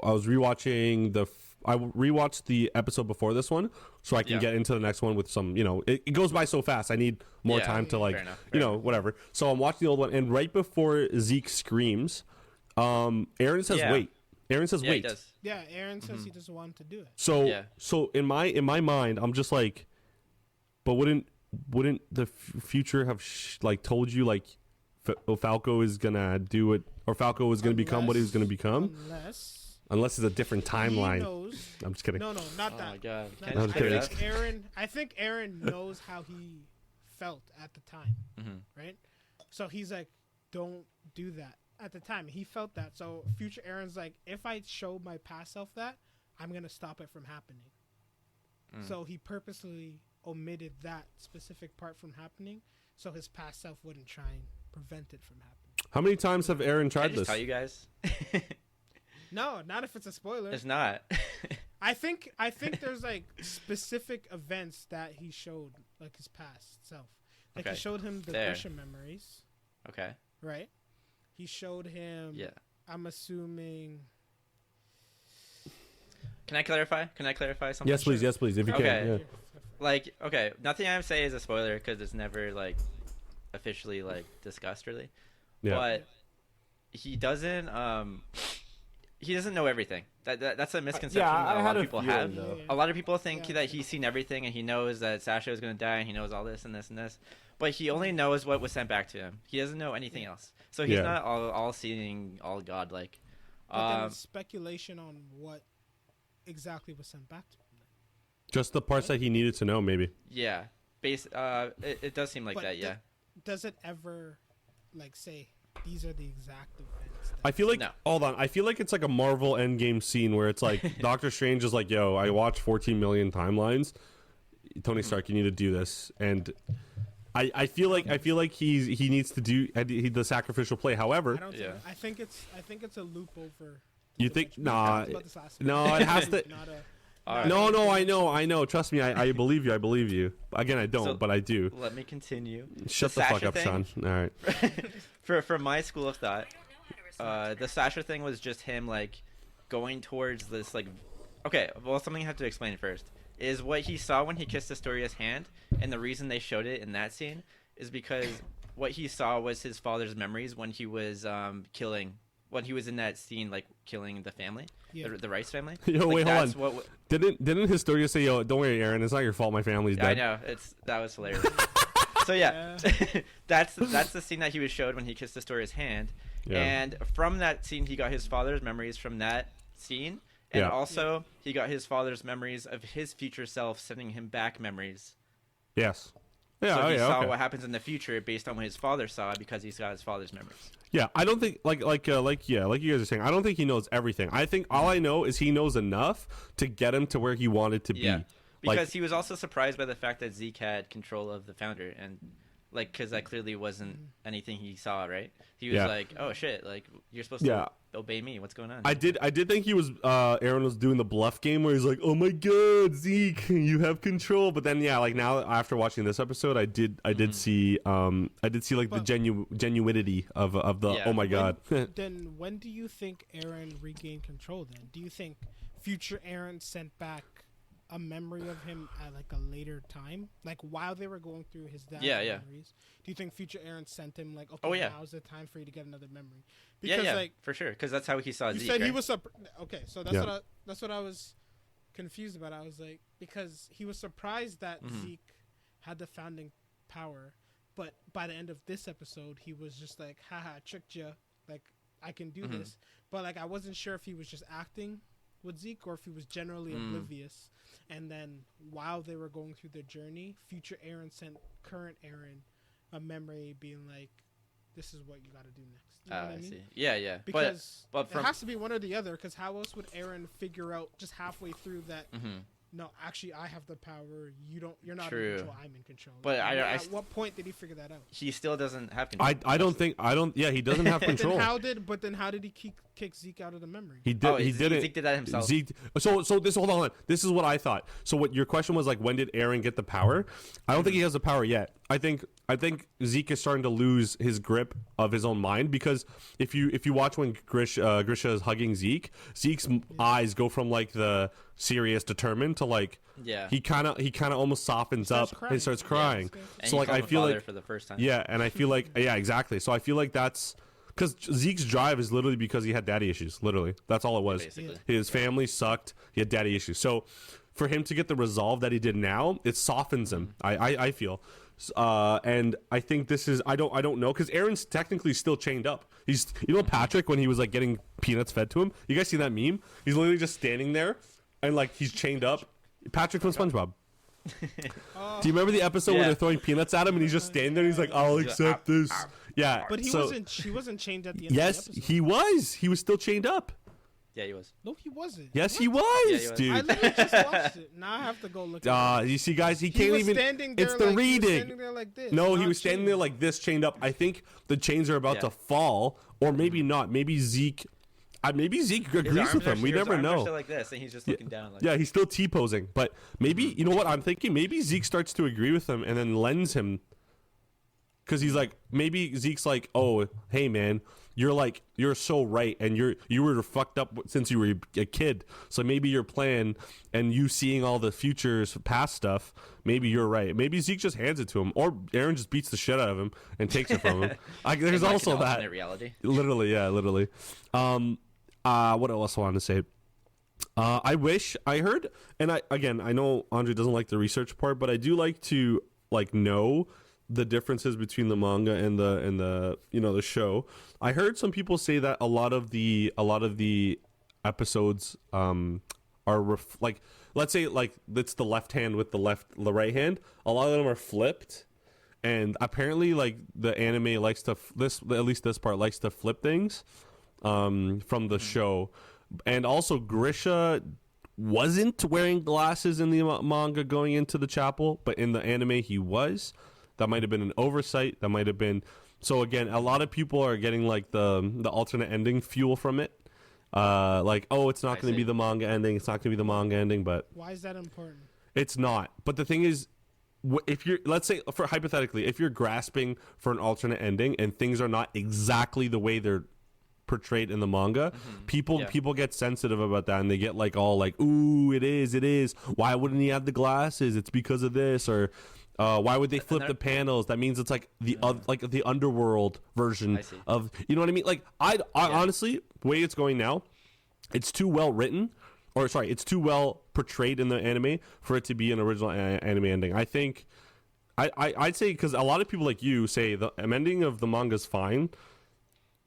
was rewatching I rewatched the episode before this one, so I can get into the next one with some. It goes by so fast. I need more time to like whatever. So I'm watching the old one, and right before Zeke screams, Eren says wait. Eren says wait. He does. Yeah, Eren says he doesn't want him to do it. So in my mind, I'm just like, but wouldn't the future have told you like Falco is gonna do it, or Falco is gonna become what he was gonna become? Unless it's a different timeline. I'm just kidding. No, not that. Oh my god. I think Eren knows how he felt at the time, right? So he's like, don't do that. At the time, he felt that. So future Eren's like, if I show my past self that, I'm gonna stop it from happening. So he purposely omitted that specific part from happening, so his past self wouldn't try and prevent it from happening. How many times have Eren tried this? Tell you guys. No, not if it's a spoiler. It's not. I think there's like specific events that he showed, like his past self. Like he showed him the Grisha memories. Okay. Right. He showed him I'm assuming. Can I clarify something? Yes, please. Yes, please. If you Okay. can. Yeah. Like, okay, nothing I say is a spoiler because it's never like officially like discussed really. Yeah. But he doesn't know everything. That's a misconception that a lot of people have. A lot of people think that he's seen everything and he knows that Sasha is going to die and he knows all this and this and this. But he only knows what was sent back to him. He doesn't know anything else. So he's not all seeing, all godlike. But then it's speculation on what exactly was sent back to him. Just the parts that he needed to know, maybe. Yeah. It does seem like But that, yeah. Does it ever, like, say, these are the exact events? I feel like, No. hold on, I feel like it's like a Marvel Endgame scene where it's like Doctor Strange is like, yo, I watched 14 million timelines. Tony Stark, you need to do this. And I feel like he needs to do the sacrificial play. However, I think it's a loop over. You think? Nah. No, it has to. Right. No, I know. Trust me, I believe you. I believe you. Again, I don't, but I do. Let me continue. Shut the fuck up, Sean. All right. For my school of thought, the Sasha thing was just him like going towards this like. Okay, well, something I have to explain first is what he saw when he kissed Astoria's hand, and the reason they showed it in that scene is because what he saw was his father's memories when he was when he was in that scene, like killing the family, the Rice family. Yo, like, wait, hold on. Didn't Historia say, "Yo, don't worry, Aaron, it's not your fault. My family's dead." I know that was hilarious. So that's the scene that he was showed when he kissed Historia's hand, and from that scene, he got his father's memories from that scene, and also he got his father's memories of his future self sending him back memories. Yes. Yeah. So he saw what happens in the future based on what his father saw because he's got his father's memories. Yeah, I don't think like you guys are saying. I don't think he knows everything. I think all I know is he knows enough to get him to where he wanted to be. Yeah, because he was also surprised by the fact that Zeke had control of the founder, and like because that clearly wasn't anything he saw. Right? He was like, "Oh shit! Like you're supposed to obey me. What's going on?" I did think he was Aaron was doing the bluff game where he's like, "Oh my god, Zeke, you have control." But then like now after watching this episode, I did see like the genuinity of the oh my god. Then when do you think Aaron regained control? Then do you think future Aaron sent back a memory of him at like a later time, like while they were going through his dad's memories? Do you think future Aaron sent him like, okay, now's the time for you to get another memory? Because like for sure, because that's how he saw Zeke. You said right? he was okay, so that's what I was confused about. I was like, because he was surprised that Zeke had the founding power, but by the end of this episode, he was just like, haha, tricked you, like I can do this. But like I wasn't sure if he was just acting with Zeke or if he was generally oblivious. And then while they were going through their journey, future Aaron sent current Aaron a memory being like, this is what you got to do next. You know what I mean? See. Yeah. Because it has to be one or the other, because how else would Aaron figure out just halfway through that, no, actually I have the power, you're not in control, I'm in control. But at what point did he figure that out? He still doesn't have control. He doesn't have control. Then how did he kick Zeke out of the memory? He didn't. Zeke did that himself. Hold on. This is what I thought. So what your question was, like, when did Aaron get the power? I don't think he has the power yet. I think Zeke is starting to lose his grip of his own mind, because if you watch when Grisha is hugging Zeke's eyes go from like the serious, determined to like he kind of almost softens up and starts crying. Yeah, so like I feel like for the first time. Yeah, and I feel like exactly. So I feel like that's because Zeke's drive is literally because he had daddy issues. Literally, that's all it was. Basically. His family sucked. He had daddy issues. So for him to get the resolve that he did now, it softens him. I feel. And I think this is I don't know, because Aaron's technically still chained up. He's Patrick when he was like getting peanuts fed to him. You guys see that meme? He's literally just standing there and like he's chained up. Patrick from SpongeBob. Do you remember the episode where they're throwing peanuts at him and he's just standing there and he's like, I'll accept this. Yeah. But he wasn't chained at the end of the episode. Yes, he was. He was still chained up. Yeah, he was. No, he wasn't. Yes, he was, dude. I literally just watched it. Now I have to go look at it. You see, guys, he can't even. It's the reading. He was standing there like this. No, he was standing there like this, chained up. I think the chains are about to fall, or maybe not. Maybe Zeke agrees with him. We never know. Like this, and he's just looking down. Like he's still T-posing. But maybe, you know what I'm thinking? Maybe Zeke starts to agree with him and then lends him. because he's like, maybe Zeke's like, oh, hey man, you're so right, and you were fucked up since you were a kid, so maybe your plan and you seeing all the futures past stuff, maybe you're right. Maybe Zeke just hands it to him, or Eren just beats the shit out of him and takes it from him. There's like also that reality. Literally. What else I wanted to say? I wish I heard, and I know Andre doesn't like the research part, but I do like to know the differences between the manga and the the show. I heard some people say that a lot of the episodes are let's say it's the left hand with the right hand. A lot of them are flipped, and apparently the anime likes to at least this part likes to flip things from the show. And also Grisha wasn't wearing glasses in the manga going into the chapel, but in the anime he was. That might have been an oversight. That might have been. So again, a lot of people are getting the alternate ending fuel from it. It's not going to be the manga ending. It's not going to be the manga ending. But why is that important? It's not. But the thing is, if you're, let's say, for hypothetically, if you're grasping for an alternate ending and things are not exactly the way they're portrayed in the manga, people get sensitive about that, and they get ooh, it is. Why wouldn't he have the glasses? It's because of this, or why would they flip the panels? That means it's the underworld version of, you know what I mean? I honestly, the way it's going now, it's too well written, it's too well portrayed in the anime for it to be an original anime ending. I think I'd say, because a lot of people like you say the ending of the manga is fine,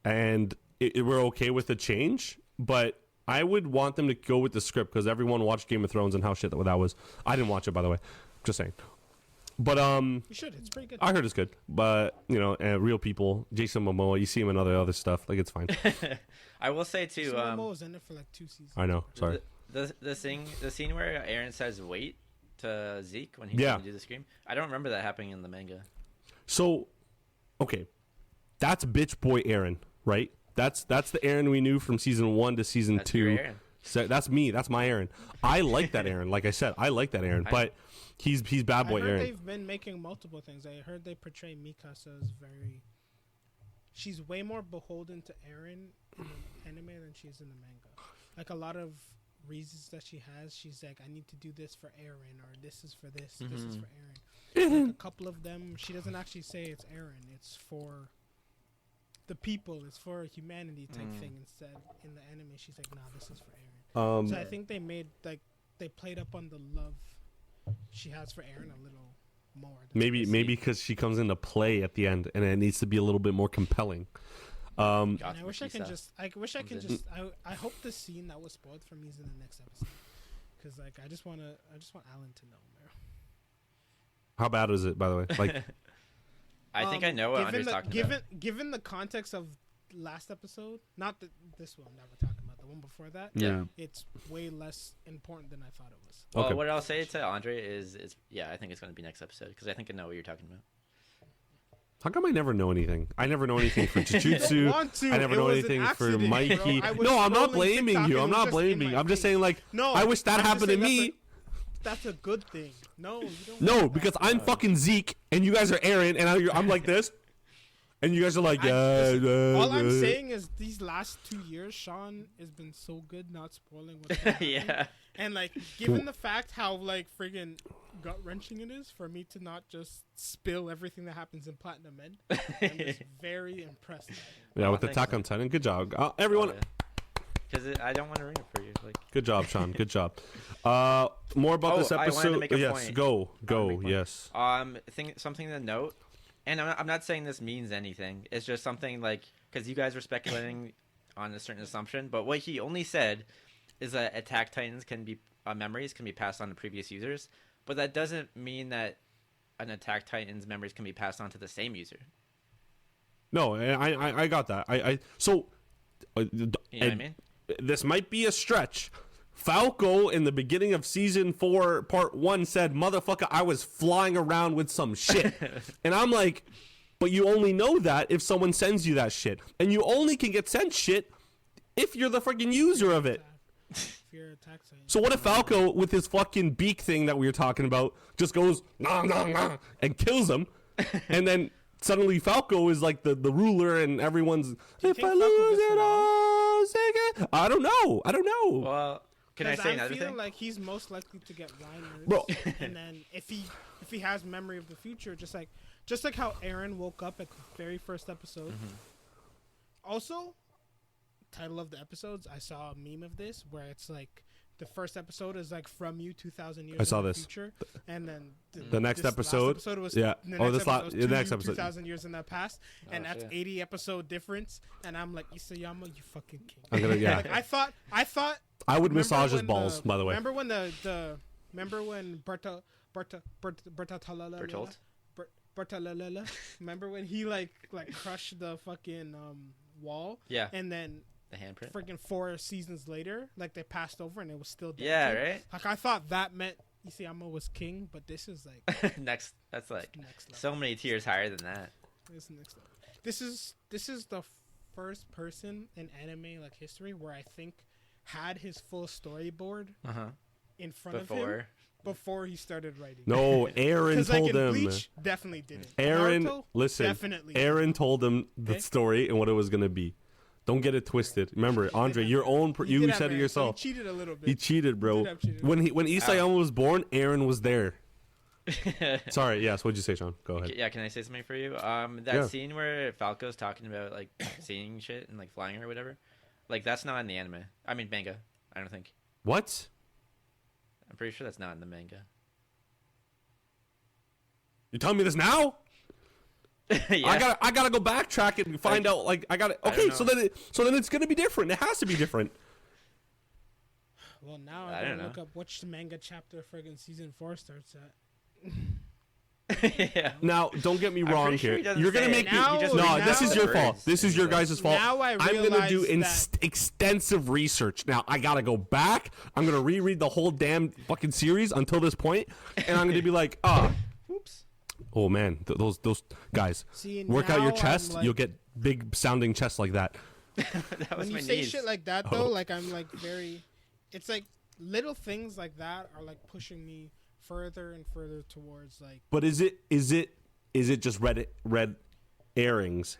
and we're okay with the change, but I would want them to go with the script, because everyone watched Game of Thrones and how shit that was. I didn't watch it, by the way. Just saying. But you should. It's pretty good. I heard it's good, but real people, Jason Momoa, you see him in other stuff. It's fine. I will say too. Jason Momoa was in it for 2 seasons. I know. Sorry. The scene where Eren says "wait" to Zeke when he's going to do the scream. I don't remember that happening in the manga. So, okay, that's bitch boy Eren, right? That's the Eren we knew from season 1 to season 2. So that's me. That's my Eren. I like that Eren. Like I said, I like that Eren, but he's bad boy I heard Eren. They've been making multiple things. I heard they portray Mikasa as she's way more beholden to Eren in the anime than she is in the manga. A lot of reasons that she has, she's like, I need to do this for Eren, or this is for this, this is for Eren. A couple of them, she doesn't actually say it's Eren. It's for the people, it's for humanity type thing. Instead, in the anime, she's like, nah, this is for Eren. So I think they made they played up on the love she has for Eren a little more. Maybe because she comes into play at the end, and it needs to be a little bit more compelling. I wish I can just. I hope the scene that was spoiled for me is in the next episode, because I just want Alan to know, man. How bad is it, by the way? I think I know what Andrew's talking about. Given the context of last episode, not this one that we're talking about, the one before that, it's way less important than I thought it was. Well, what I'll say to Andre is I think it's going to be next episode, because I think I know what you're talking about. How come I never know anything? I never know anything for Jujutsu. I never know anything for Mikey. No, I'm not blaming you. I'm not blaming you. I'm just saying, I wish that happened to me. That's a good thing. No, you don't. No, because I'm fucking Zeke, and you guys are Eren, and I'm like this, and you guys are like, all I'm saying is these last 2 years, Sean has been so good not spoiling what's going on. And given the fact how friggin' gut wrenching it is for me to not just spill everything that happens in Platinum End, I'm just very impressed. Yeah, with Attack on Titan, good job, everyone. Because I don't want to ruin it for you. Good job, Sean. Good job. More about this episode. Yes, go. Yes. Something to note, and I'm not saying this means anything. It's just something because you guys were speculating on a certain assumption, but what he only said is that Attack Titans memories can be passed on to previous users, but that doesn't mean that an Attack Titan's memories can be passed on to the same user. No, I got that. So. You know what I mean? This might be a stretch. Falco in the beginning of season 4 part 1 said, motherfucker, I was flying around with some shit. And I'm like, but you only know that if someone sends you that shit, and you only can get sent shit if you're the freaking user of it. So what if Falco with his fucking beak thing that we were talking about just goes nah, nah, nah, and kills him, and then suddenly Falco is like the ruler, and everyone's if I lose it all, sing it. I don't know. Well, can I say another thing? I feel like he's most likely to get Reiner's, bro. And then if he has memory of the future, just like how Eren woke up at the very first episode. Also, title of the episodes, I saw a meme of this where it's like the first episode is like from you 2,000 years in the future, and then the next episode was the next episode 2,000 years in the past, and that's 80 episode difference. And I'm like, Isayama, you fucking king. I'm gonna, like, I thought I would massage his balls. By the way, remember when remember when Bertolt? Remember when he like crushed the fucking wall? Yeah. And then the handprint. Freaking 4 seasons later, like they passed over and it was still dead. Yeah, right. Like I thought that meant Isayama was king, but this is like next. That's like next level. So many tiers higher than that. This is next level. This is the first person in anime like history where I think had his full storyboard in front of him before he started writing. No, Eren told him. Bleach, definitely didn't. Eren, Naruto, listen. Definitely Eren told him the story and what it was gonna be. Don't get it twisted. Remember, Andre, your own. You said it yourself. He cheated a little bit. He cheated, bro. When Isayama was born, Eren was there. Sorry. Yes. What'd you say, Sean? Go ahead. Yeah. Can I say something for you? That scene where Falco's talking about like seeing shit and like flying or whatever, like that's not in the anime. I mean manga. I don't think. What? I'm pretty sure that's not in the manga. You telling me this now? Yeah. I gotta go backtrack it and find out. Like I gotta. Okay, so then it's gonna be different. It has to be different. Well, now I gotta look up which manga chapter friggin' season 4 starts at. Yeah. Now, don't get me wrong here. You're gonna make me. This is your fault. This is your guys' fault. Now I'm gonna do extensive research. Now I gotta go back. I'm gonna reread the whole damn fucking series until this point, and I'm gonna be like, oops. Oh man, those guys. See, work out your chest. You'll get big sounding chests like that. That was when my you say knees. shit like that though, like I'm like very. It's like little things like that are like pushing me further and further towards like. But is it just red herrings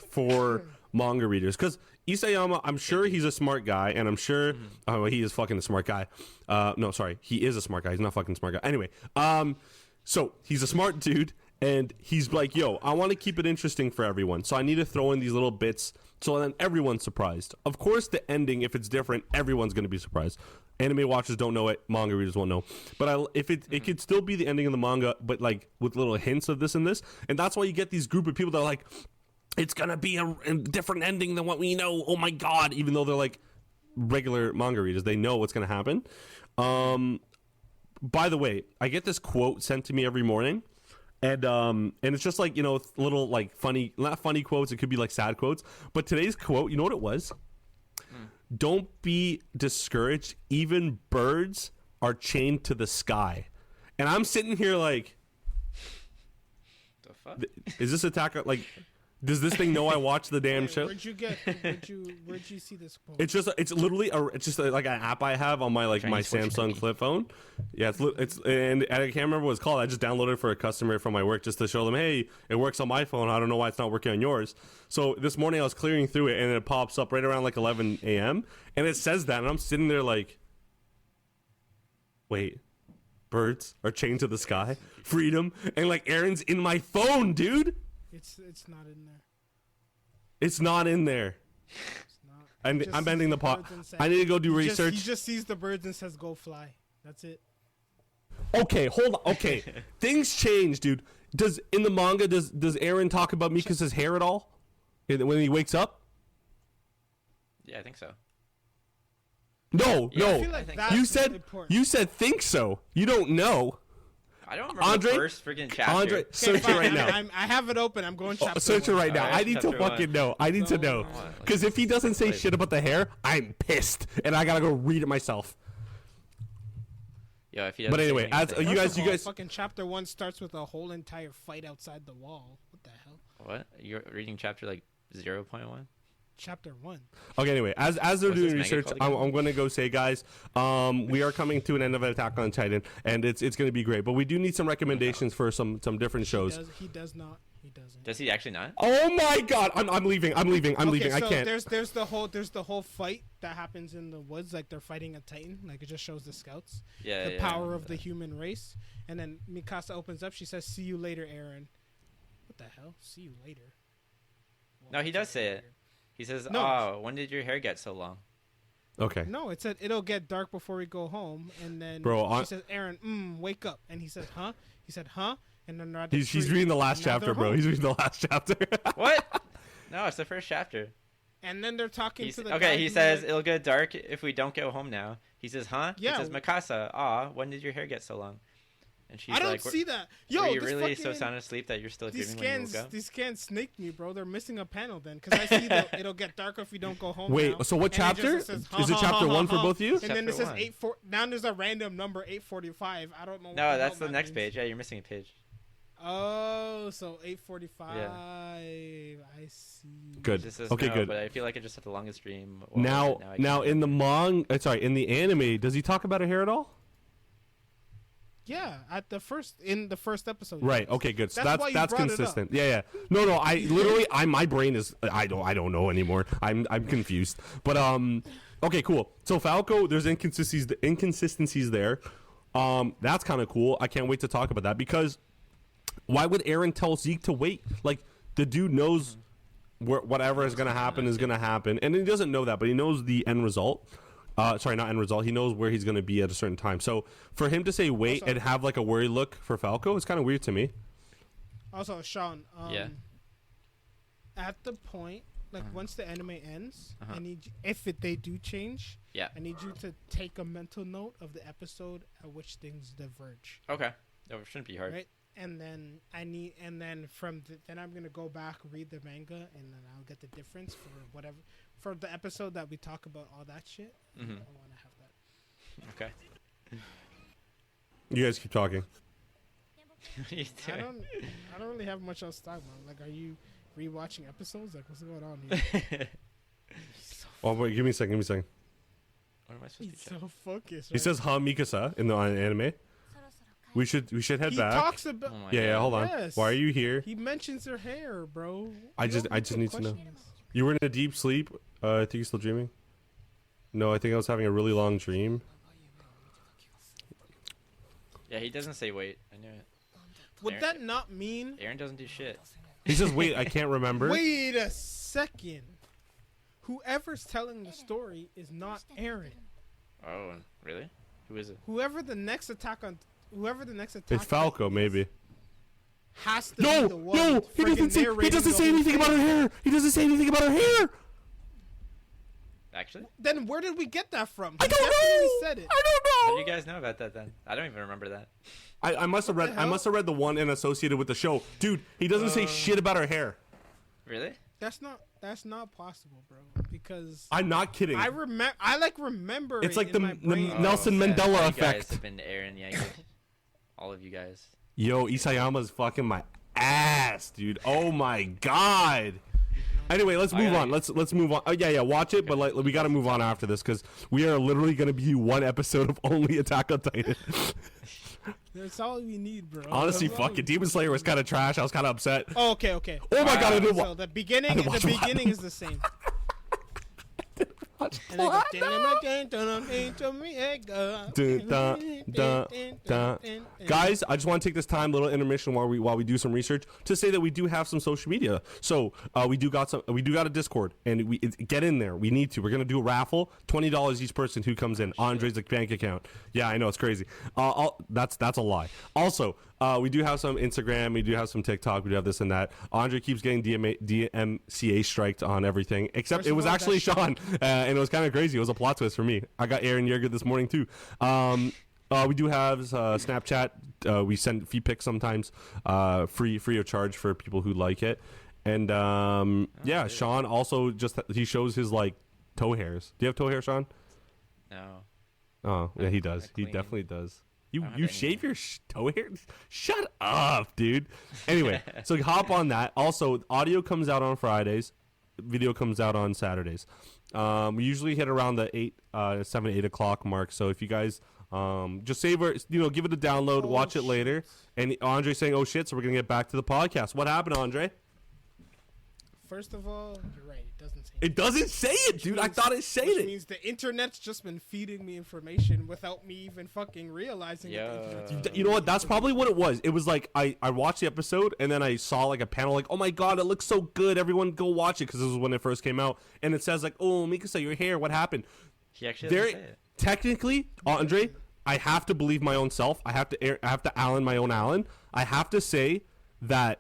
for manga readers? Because Isayama, I'm sure he's a smart guy, and I'm sure he is fucking a smart guy. No, sorry, he is a smart guy. He's not fucking smart guy. Anyway, so he's a smart dude, and he's like, yo, I want to keep it interesting for everyone, so I need to throw in these little bits so then everyone's surprised. Of course, the ending, if it's different, everyone's going to be surprised. Anime watchers don't know it. Manga readers won't know. But if it could still be the ending of the manga, but like with little hints of this and this, and that's why you get these group of people that are like, it's gonna be a different ending than what we know. Oh my god! Even though they're like regular manga readers, they know what's gonna happen. By the way, I get this quote sent to me every morning. And it's just like, little like funny, not funny quotes. It could be like sad quotes. But today's quote, you know what it was? Don't be discouraged. Even birds are chained to the sky. And I'm sitting here like, the fuck? Is this Attack? Like, does this thing know I watch the damn show? Where'd you see this quote? It's literally like an app I have on my my Samsung flip phone. Yeah, and I can't remember what it's called. I just downloaded it for a customer from my work just to show them, hey, it works on my phone. I don't know why it's not working on yours. So this morning I was clearing through it, and it pops up right around like 11 a.m. and it says that, and I'm sitting there like, wait, birds are chained to the sky, freedom, and like Eren's in my phone, dude. It's not in there. It's not in there. It's not. I'm bending the pot. I need to go do research. He just sees the birds and says, "Go fly." That's it. Okay, hold on. Okay, things change, dude. In the manga does Eren talk about Mika's hair at all when he wakes up? Yeah, I think so. No. I feel like you said think so. You don't know. I don't remember the first freaking chapter. Andre, search it right now. I have it open. I'm going chapter search it right now. Right, I need to fucking know. I need to know. Because if he doesn't say shit about the hair, I'm pissed. And I gotta go read it myself. Yo, if he but anyway, as you guys... Fucking chapter 1 starts with a whole entire fight outside the wall. What the hell? What? You're reading chapter like 0.1? chapter 1. Okay, anyway, as they're What's doing this manga research, called I'm going to go say, guys, we are coming to an end of Attack on Titan, and it's going to be great. But we do need some recommendations for some different shows. He does not. He doesn't. Does he actually not? Oh my God! I'm leaving. I'm leaving. So I can't. There's the whole fight that happens in the woods, like they're fighting a Titan. Like it just shows the scouts, the power of the human race. And then Mikasa opens up. She says, "See you later, Eren." What the hell? See you later. No, he does say it. He says, No. "Oh, when did your hair get so long?" Okay. No, it said it'll get dark before we go home. And then she says, "Eren, wake up." And he says, "Huh?" He said, "Huh?" And then he's reading the last chapter, bro. He's reading the last chapter. What? No, it's the first chapter. And then they're talking to the okay, guy he says, "It'll get dark if we don't go home now." He says, "Huh?" Yeah. He says, "Mikasa, aw, when did your hair get so long?" And she's I don't like, see that. Yo, were you this really fucking, so sound asleep that you're still these dreaming when you woke up? These scans snaked me, bro. They're missing a panel then, because I see that it'll get darker if we don't go home. Wait, now. so what And chapter? It says, Is it chapter 1 for both of you? And then it Chapter says 1. 8:4. Now there's a random number 8:45. I don't know. No, that's the next page. Yeah, you're missing a page. Oh, so 8:45. Yeah. I see. It Good. just says Okay, no, good. But I feel like I just had the longest dream. Now in the in the anime, does he talk about her hair at all? Yeah, in the first episode. Right. Okay. Good. So That's why you that's brought it up. consistent. Yeah. No. I literally, my brain is, I don't know anymore. I'm confused. But okay, cool. So Falco, there's inconsistencies there. That's kind of cool. I can't wait to talk about that, because why would Eren tell Zeke to wait? Like, the dude knows whatever is gonna happen is gonna happen, and he doesn't know that, but he knows the end result. Sorry, not end result. He knows where he's going to be at a certain time. So for him to say wait and have like a worry look for Falco, it's kind of weird to me. Also, Sean, yeah. At the point, like once the anime ends, I need if they do change, I need you to take a mental note of the episode at which things diverge. Okay, no, it shouldn't be hard. Right, and then then I'm gonna go back, read the manga, and then I'll get the difference for whatever. For the episode that we talk about all that shit, I want to have that. Okay. You guys keep talking. I don't really have much else to talk about. Like, are you rewatching episodes? Like, what's going on here? Oh wait, give me a second. What am I supposed He's to do? so focused. He says "Ha Mikasa" in the anime. We should head back. He talks about. Yeah. Hold on. Yes. Why are you here? He mentions her hair, bro. I just need to know. You were in a deep sleep. I think you're still dreaming. No, I think I was having a really long dream. Yeah, he doesn't say wait. I knew it. Would that not mean? Eren doesn't do shit. He says, "Wait, I can't remember." Wait a second. Whoever's telling the story is not Eren. Oh, really? Who is it? Whoever the next attack. It's Falco, maybe. Has to be the one. No, he doesn't say anything about her hair. He doesn't say anything about her hair. Actually? Then where did we get that from? I don't know. Said it. I don't know. How do you guys know about that then? I don't even remember that. I must have read. I must have read the one associated with the show, dude. He doesn't say shit about her hair. Really? That's not possible, bro. Because I'm not kidding. I remember. Remember. It's like the brain. Nelson Yeah, Mandela you effect. guys have been Eren Yeager. All of you guys. Yo, Isayama's fucking my ass, dude. Oh my god. Anyway, let's move on. Let's move on. Oh yeah, watch it, but we got to move on after this because we are literally gonna be one episode of only Attack on Titan. That's all we need, bro. Honestly, fuck it. Demon Slayer was kind of trash. I was kind of upset. Oh, okay. Oh my god, I didn't So the beginning is the same. watch And they go, Guys, I just want to take this time, little intermission while we do some research, to say that we do have some social media. So we do got a Discord, and get in there. We need to. We're gonna do a raffle, $20 each person who comes in. Andre's bank account. Yeah, I know it's crazy. That's a lie. Also, we do have some Instagram. We do have some TikTok. We do have this and that. Andre keeps getting DMCA striked on everything, except it was actually Sean, and it was kind of crazy. It was a plot twist for me. I got EREN YEAGER this morning too. We do have Snapchat. We send feed pics sometimes, free of charge for people who like it. And yeah, Sean also he shows his like toe hairs. Do you have toe hair, Sean? No. Oh yeah, he does. He definitely does. You shave your toe hair? Shut up, dude. Anyway, so hop on that. Also, audio comes out on Fridays. video comes out on Saturdays. We usually hit around the 7, 8 o'clock mark. So if you guys just savor, give it a download, watch it later. And Andre saying, "Oh shit!" So we're gonna get back to the podcast. What happened, Andre? First of all, you're right. It doesn't say. It doesn't say it, dude. I thought it said it. Which means the internet's just been feeding me information without me even fucking realizing it. You know what? That's probably what it was. It was like I watched the episode and then I saw like a panel like, "Oh my god, it looks so good. Everyone go watch it," because this was when it first came out. And it says like, "Oh, Mikasa, your hair. What happened?" He actually doesn't say it. Technically, Andre, I have to believe my own self. I have to Allen my own Allen. I have to say that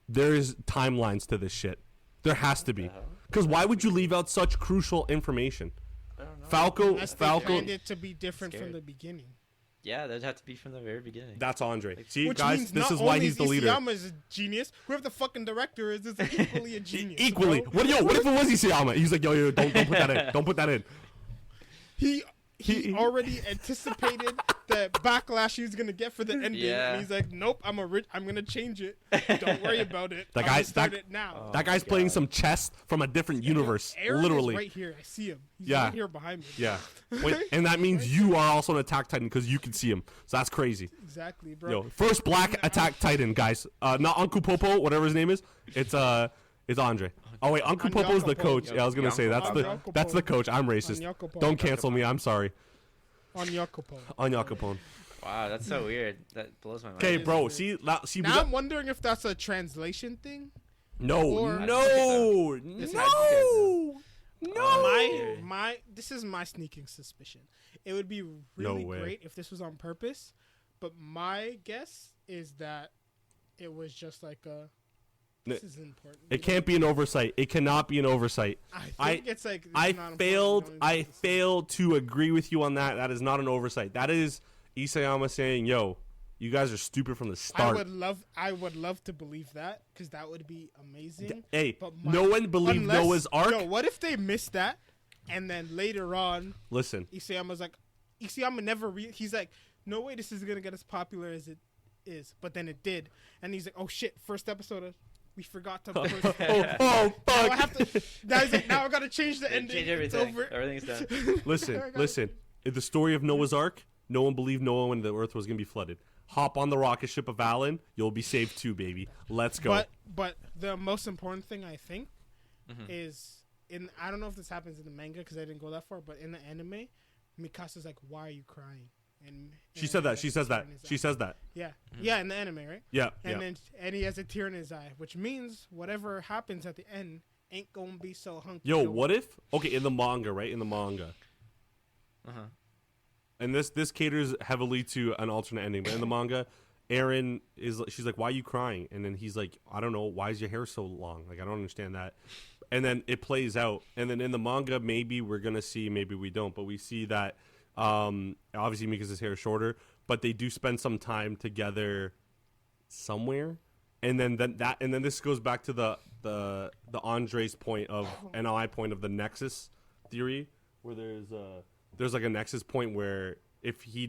there's timelines to this shit. There has to be. Because why would you leave out such crucial information? I don't know. Falco wanted it to be different from the beginning. Yeah, that'd have to be from the very beginning. That's Andre. See, Which guys, this is why he's the leader. Isayama's a genius. Whoever the fucking director is equally a genius. Equally. What if it was Isayama? He's like, yo, don't put that in. Don't put that in. He already anticipated the backlash he was gonna get for the ending, Yeah. and he's like, "Nope, I'm gonna change it. Don't worry about it. That I'm guy's start it now." That guy's playing some chess from a different universe, Eren literally. is right here. I see him. He's Yeah. right here behind me. Yeah, and that means you are also an Attack Titan because you can see him. So that's crazy. Exactly, bro. Yo, first black Attack Titan, guys. Not Uncle Popo, whatever his name is. It's Andre. Oh wait, Uncle Popo's the coach. Yeah, I was gonna say that's the coach. I'm racist. Don't cancel me. I'm sorry. Anya Capone. Anya Capone. Wow, that's so weird. That blows my mind. Okay, bro. See. Now I'm wondering if that's a translation thing. No. This is my sneaking suspicion. It would be really great if this was on purpose, but my guess is that it was just like a. This is important. It can't be an oversight. It cannot be an oversight. I think it's like I failed to agree with you on that. That is not an oversight. That is Isayama saying, "Yo, you guys are stupid from the start." I would love to believe that because that would be amazing. Hey, no one believed Noah's Ark. Yo, what if they missed that, and then later on, listen, Isayama never. He's like, "No way, this is gonna get as popular as it is," but then it did, and he's like, "Oh shit, first episode." We forgot to. Fuck! Now I gotta change the ending. Change everything. It's over. Everything's done. Listen. In the story of Noah's Ark, no one believed Noah when the Earth was gonna be flooded. Hop on the rocket ship of Alan. You'll be saved too, baby. Let's go. But the most important thing I think is I don't know if this happens in the manga because I didn't go that far, but in the anime, Mikasa's like, "Why are you crying?" And she said that. She says that. Yeah, yeah, in the anime, right? Yeah. And he has a tear in his eye, which means whatever happens at the end ain't gonna be so hunky. Yo, what if? Okay, in the manga, right? In the manga. And this caters heavily to an alternate ending, but in the manga, Eren she's like, "Why are you crying?" And then he's like, "I don't know. Why is your hair so long? Like, I don't understand that." And then it plays out, and then in the manga, maybe we're gonna see, maybe we don't, but we see that. Obviously Mikasa's hair is shorter, but they do spend some time together somewhere, and then this goes back to the Andre's point of point of the Nexus theory, where there's like a Nexus point where if he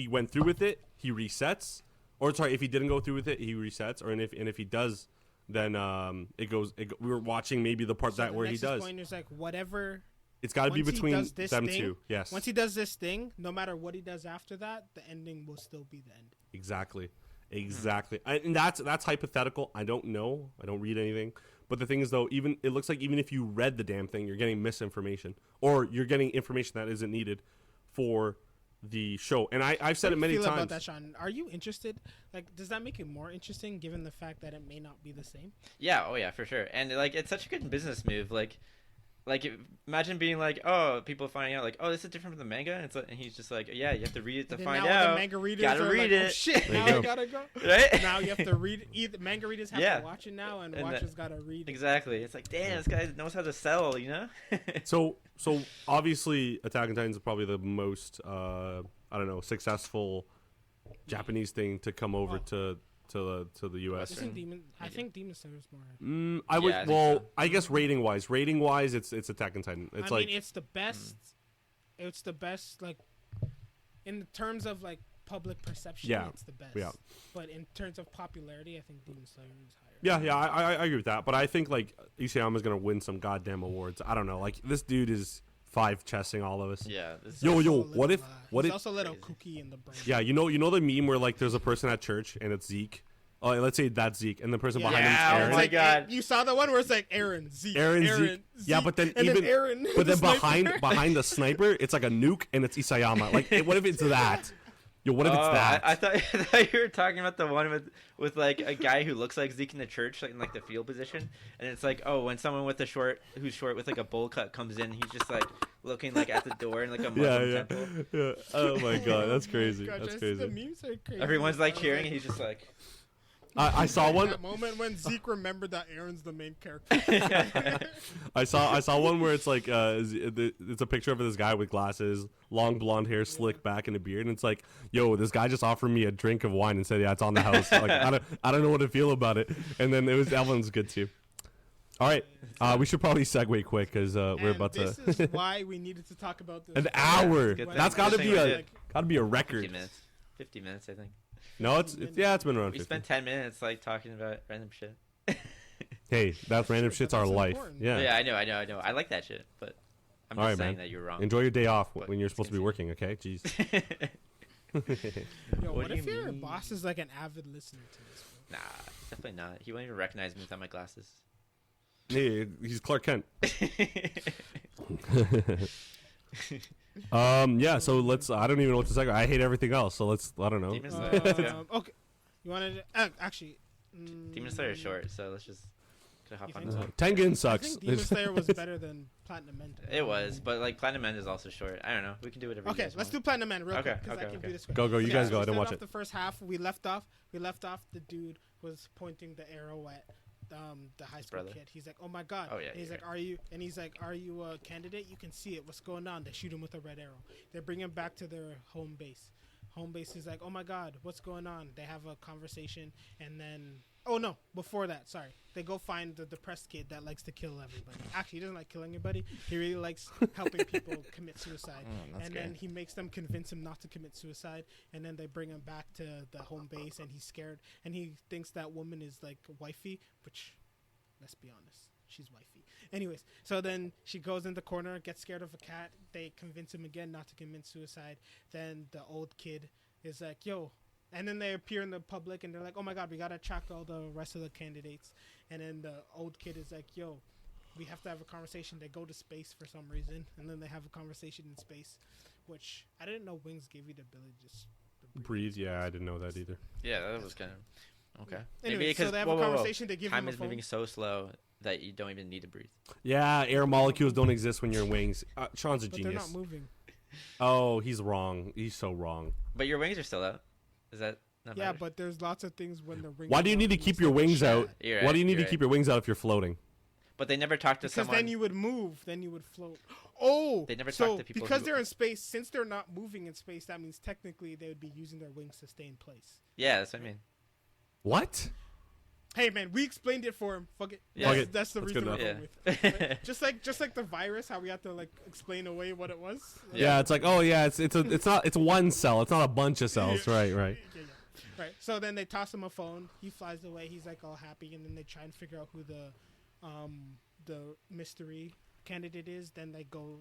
went through with it, he resets, or sorry, if he didn't go through with it, he resets, or if he does, then we were watching maybe the part where he does. Point is like whatever. It's got to be between them two. Yes. Once he does this thing, no matter what he does after that, the ending will still be the end. Exactly. And that's hypothetical. I don't know. I don't read anything. But the thing is, though, it looks like even if you read the damn thing, you're getting misinformation, or you're getting information that isn't needed for the show. And I've said it many times. About that, Sean? Are you interested? Like, does that make it more interesting, given the fact that it may not be the same? Yeah. Oh yeah, for sure. And like, it's such a good business move. Like, imagine being like, oh, people finding out, like, oh, this is different from the manga. And he's just like, yeah, you have to read it to find out. The manga readers gotta read like, it. Oh, shit, now I gotta go. Right? Now you have to read it. Manga readers have to watch it now, and watchers gotta read it. Exactly. It's like, damn, this guy knows how to sell, you know? So obviously, Attack on Titan is probably the most, successful Japanese thing to come over to the US. I think Demon Slayer is more. I guess rating wise, it's Attack on Titan. It's the best. It's the best, like, in terms of like public perception, it's the best. Yeah. But in terms of popularity, I think Demon Slayer is higher. Yeah, I agree with that. But I think like Isayama's gonna win some goddamn awards. I don't know. Like this dude is 5 chessing all of us. Yeah. Yo, what if he's also a little kooky in the brain. Yeah, you know the meme where like there's a person at church and it's Zeke. Oh, let's say that's Zeke, and the person behind him is Eren. Oh my god! You saw the one where it's like Eren, Zeke, Zeke. Yeah, but then Eren, but then behind the sniper, it's like a nuke, and it's Isayama. Like, what if it's that? Yo, what if it's that? I thought you were talking about the one with like a guy who looks like Zeke in the church, like in like the field position, and it's like, oh, when someone with who's short with like a bowl cut comes in, he's just like looking like at the door in like a Muslim temple. Yeah. Oh my god, that's crazy. Gosh, that's crazy. The memes are crazy. Everyone's like cheering, and he's just like. I saw one that moment when Zeke remembered that Eren's the main character. I saw one where it's like it's a picture of this guy with glasses, long blonde hair, slick back, and a beard, and it's like, yo, this guy just offered me a drink of wine and said, yeah, it's on the house. Like I don't know what to feel about it. And then that one's good too. All right, we should probably segue quick because we're about this to. This is why we needed to talk about this. An hour. That's got to be a 50 record. minutes. 50 minutes, I think. No, it's been around 50. We spent 10 minutes like talking about random shit. Hey, that random shit's our life. Important. Yeah. Yeah, I know. I like that shit, but I'm just saying that you're wrong. Enjoy your day off when you're supposed to be working, okay? Jeez. Yo, what if your boss is like an avid listener to this? Bro? Nah, definitely not. He won't even recognize me without my glasses. Hey, he's Clark Kent. Yeah, so let's I don't even know what to say. I hate everything else, so I don't know. Demon Slayer. Okay. You wanted actually Demon Slayer is short, so let's just hop on so? Tengen I sucks. think Demon Slayer was better than Platinum End. It was, but like Platinum End is also short. I don't know. We can do whatever. Okay, let's do Platinum End real quick because I can do this quick. Go. You guys go. I didn't watch it. The first half we left off. The dude was pointing the arrow at the high school kid. He's like, "Oh my god!" Oh yeah. And he's like, "Are you?" And he's like, "Are you a candidate? You can see it. What's going on?" They shoot him with a red arrow. They bring him back to their home base. Home base is like, "Oh my god, what's going on?" They have a conversation, and then before that, sorry, they go find the depressed kid that likes to kill everybody. Actually, he doesn't like killing anybody. He really likes helping people commit suicide. And then he makes them convince him not to commit suicide. And then they bring him back to the home base, and he's scared, and he thinks that woman is like wifey, which, let's be honest, she's wifey. Anyways, so then she goes in the corner, gets scared of a cat. They convince him again not to commit suicide. Then the old kid is like, yo. And then they appear in the public, and they're like, oh, my God, we got to track all the rest of the candidates. And then the old kid is like, yo, we have to have a conversation. They go to space for some reason, and then they have a conversation in space, which I didn't know wings gave you the ability to just breathe. Yeah, I didn't know that either. Yeah, that was kind of... Okay. Anyway, maybe because so they have a conversation. They give time him a is phone. moving so slow that you don't even need to breathe. Yeah, air molecules don't exist when you're in wings. Sean's a but genius. They're not moving. Oh, he's wrong. He's so wrong. But your wings are still out. Is that not Yeah, matter? but there's lots of things when the ring. Why do you need to keep your wings out? You're Why do you need you're to keep your wings out if you're floating? But they never talk to Because someone. then you would move. Then you would float. Oh, They never so talk to people because who- they're in space. Since they're not moving in space, that means technically they would be using their wings to stay in place. Yeah, that's what I mean. What? Hey man, we explained it for him. Fuck it. Yeah. That's, Fuck it. that's the That's reason good we're enough. going with. Right? Just like the virus, how we had to like explain away what it was. Yeah, it's like, oh yeah, it's one cell. It's not a bunch of cells. Right. Yeah. Right. So then they toss him a phone. He flies away. He's like all happy, and then they try and figure out who the mystery candidate is. Then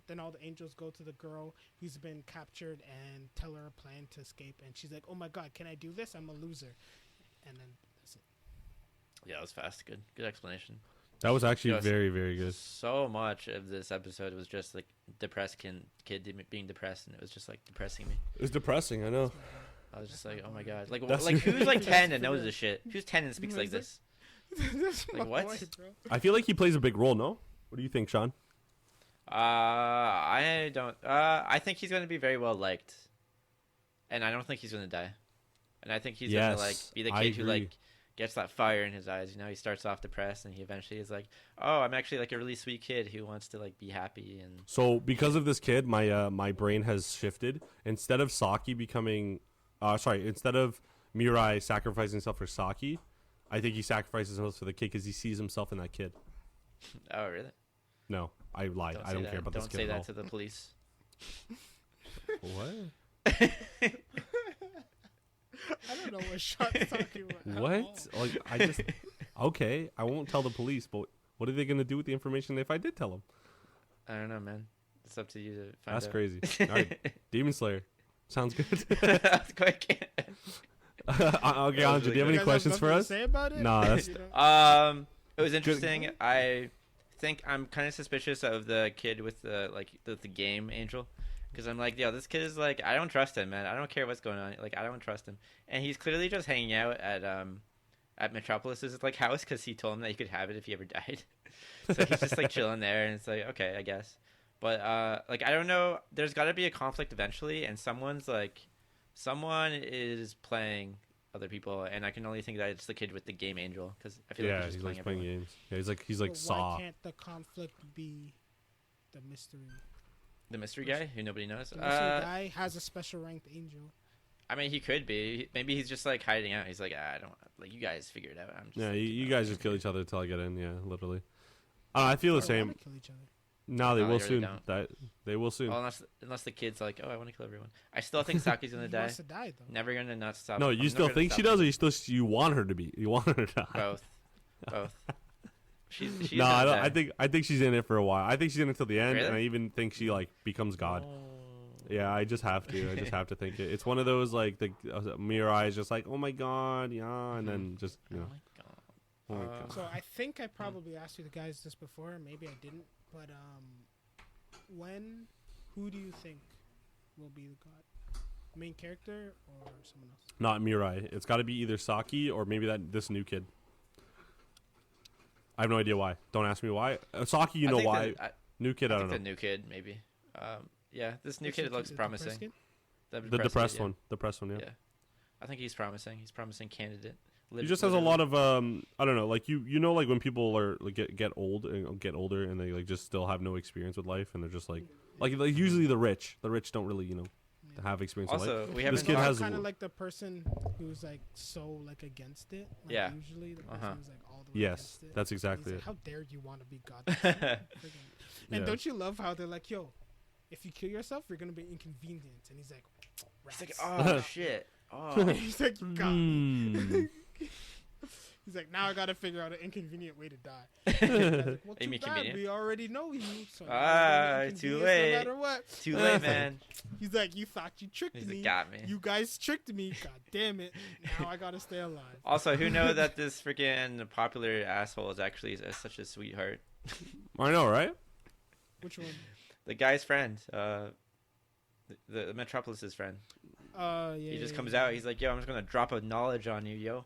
Then all the angels go to the girl who's been captured and tell her a plan to escape. And she's like, "Oh my god, can I do this? I'm a loser." And then that's it. Yeah, it was fast. Good explanation. That was actually Yes. very, very good. So much of this episode was just like depressed kid being depressed, and it was just like depressing me. It was depressing. I know. I was just like, oh my god, like That's- who's like 10 and knows this shit? Who's 10 and speaks Who like is it? this? That's Like, my what? boy, bro. I feel like he plays a big role. No, what do you think, Sean? I don't. I think he's gonna be very well liked, and I don't think he's gonna die. And I think he's gonna like be the I kid who agree. like gets that fire in his eyes. You know, he starts off depressed, and he eventually is like, oh, I'm actually like a really sweet kid who wants to like be happy. And So because of this kid, my brain has shifted. Instead of Saki becoming, instead of Mirai sacrificing himself for Saki, I think he sacrifices himself for the kid because he sees himself in that kid. oh, really? No, I lied. I don't care about this Don't kid say at that all. to the police. What? I don't know what Sean's talking about. What? Like, okay, I won't tell the police, but what are they going to do with the information if I did tell them? I don't know, man. It's up to you to find That's out. crazy. All right, Demon Slayer. Sounds good. That's quick. Okay, Andre, do you have any questions for us? Say about it? No, that's it was interesting. I think I'm kind of suspicious of the kid with the game angel, because I'm like, yo, this kid is like, I don't trust him, man. I don't care what's going on. Like, I don't trust him, and he's clearly just hanging out at Metropolis's like house because he told him that he could have it if he ever died. So he's just like chilling there, and it's like, okay, I guess. But like, I don't know. There's got to be a conflict eventually, and someone is playing other people, and I can only think that it's the kid with the game angel, because I feel like he's just playing games. Yeah, he's like Saw. Why can't the conflict be the mystery? The mystery guy who nobody knows. The mystery guy has a special ranked angel. I mean, he could be. Maybe he's just like hiding out. He's like, I don't like, you guys figure it out. I'm just you guys just kill each other until I get in. Yeah, literally. I feel the same. Kill each other. No, they will really soon. don't. They will soon. Well, unless the kid's like, oh, I want to kill everyone. I still think Saki's gonna He die. wants to die though. Never gonna not stop. No, you still think she does, or you want her to be? You want her to die? Both. She's no, I don't. I think she's in it for a while. I think she's in it till the end, Really? and I even think she like becomes God. Yeah, I just have to. I just have to think it. It's one of those like the Mirai is just like, oh my god, yeah, and then just Oh my god. Oh my god. So I think I probably asked you guys this before. Maybe I didn't. But who do you think will be the god? Main character or someone else? Not Mirai. It's got to be either Saki or maybe this new kid. I have no idea why. Don't ask me why. Saki, you know why. New kid, I don't know. The new kid, maybe. Yeah, this new kid looks promising. The depressed kid, one. The depressed one, yeah. I think he's promising. He's a promising candidate. He just has a lot of I don't know, like you know, like when people are like get old and get older and they like just still have no experience with life, and they're just like usually the rich don't really have experience with life. Also, we have this kid has kind of like the person who's like so like against it. Like, yeah. Usually the person who's like all the way against it. That's exactly it. How dare you want to be God? And don't you love how they're like, yo, if you kill yourself, you're gonna be inconvenienced, and he's like, He's like, oh shit. Oh. He's like, God. He's like, now I gotta figure out an inconvenient way to die. Like, well, too bad. We already know you. So too late. No matter what. Too late, man. He's like, you thought you tricked me. Like, got me. You guys tricked me. God damn it. Now I gotta stay alive. Also, who knows that this freaking popular asshole is actually such a sweetheart? I know, right? Which one? The guy's friend. The Metropolis's friend. Yeah. He just comes out. He's like, yo, I'm just gonna drop a knowledge on you, yo.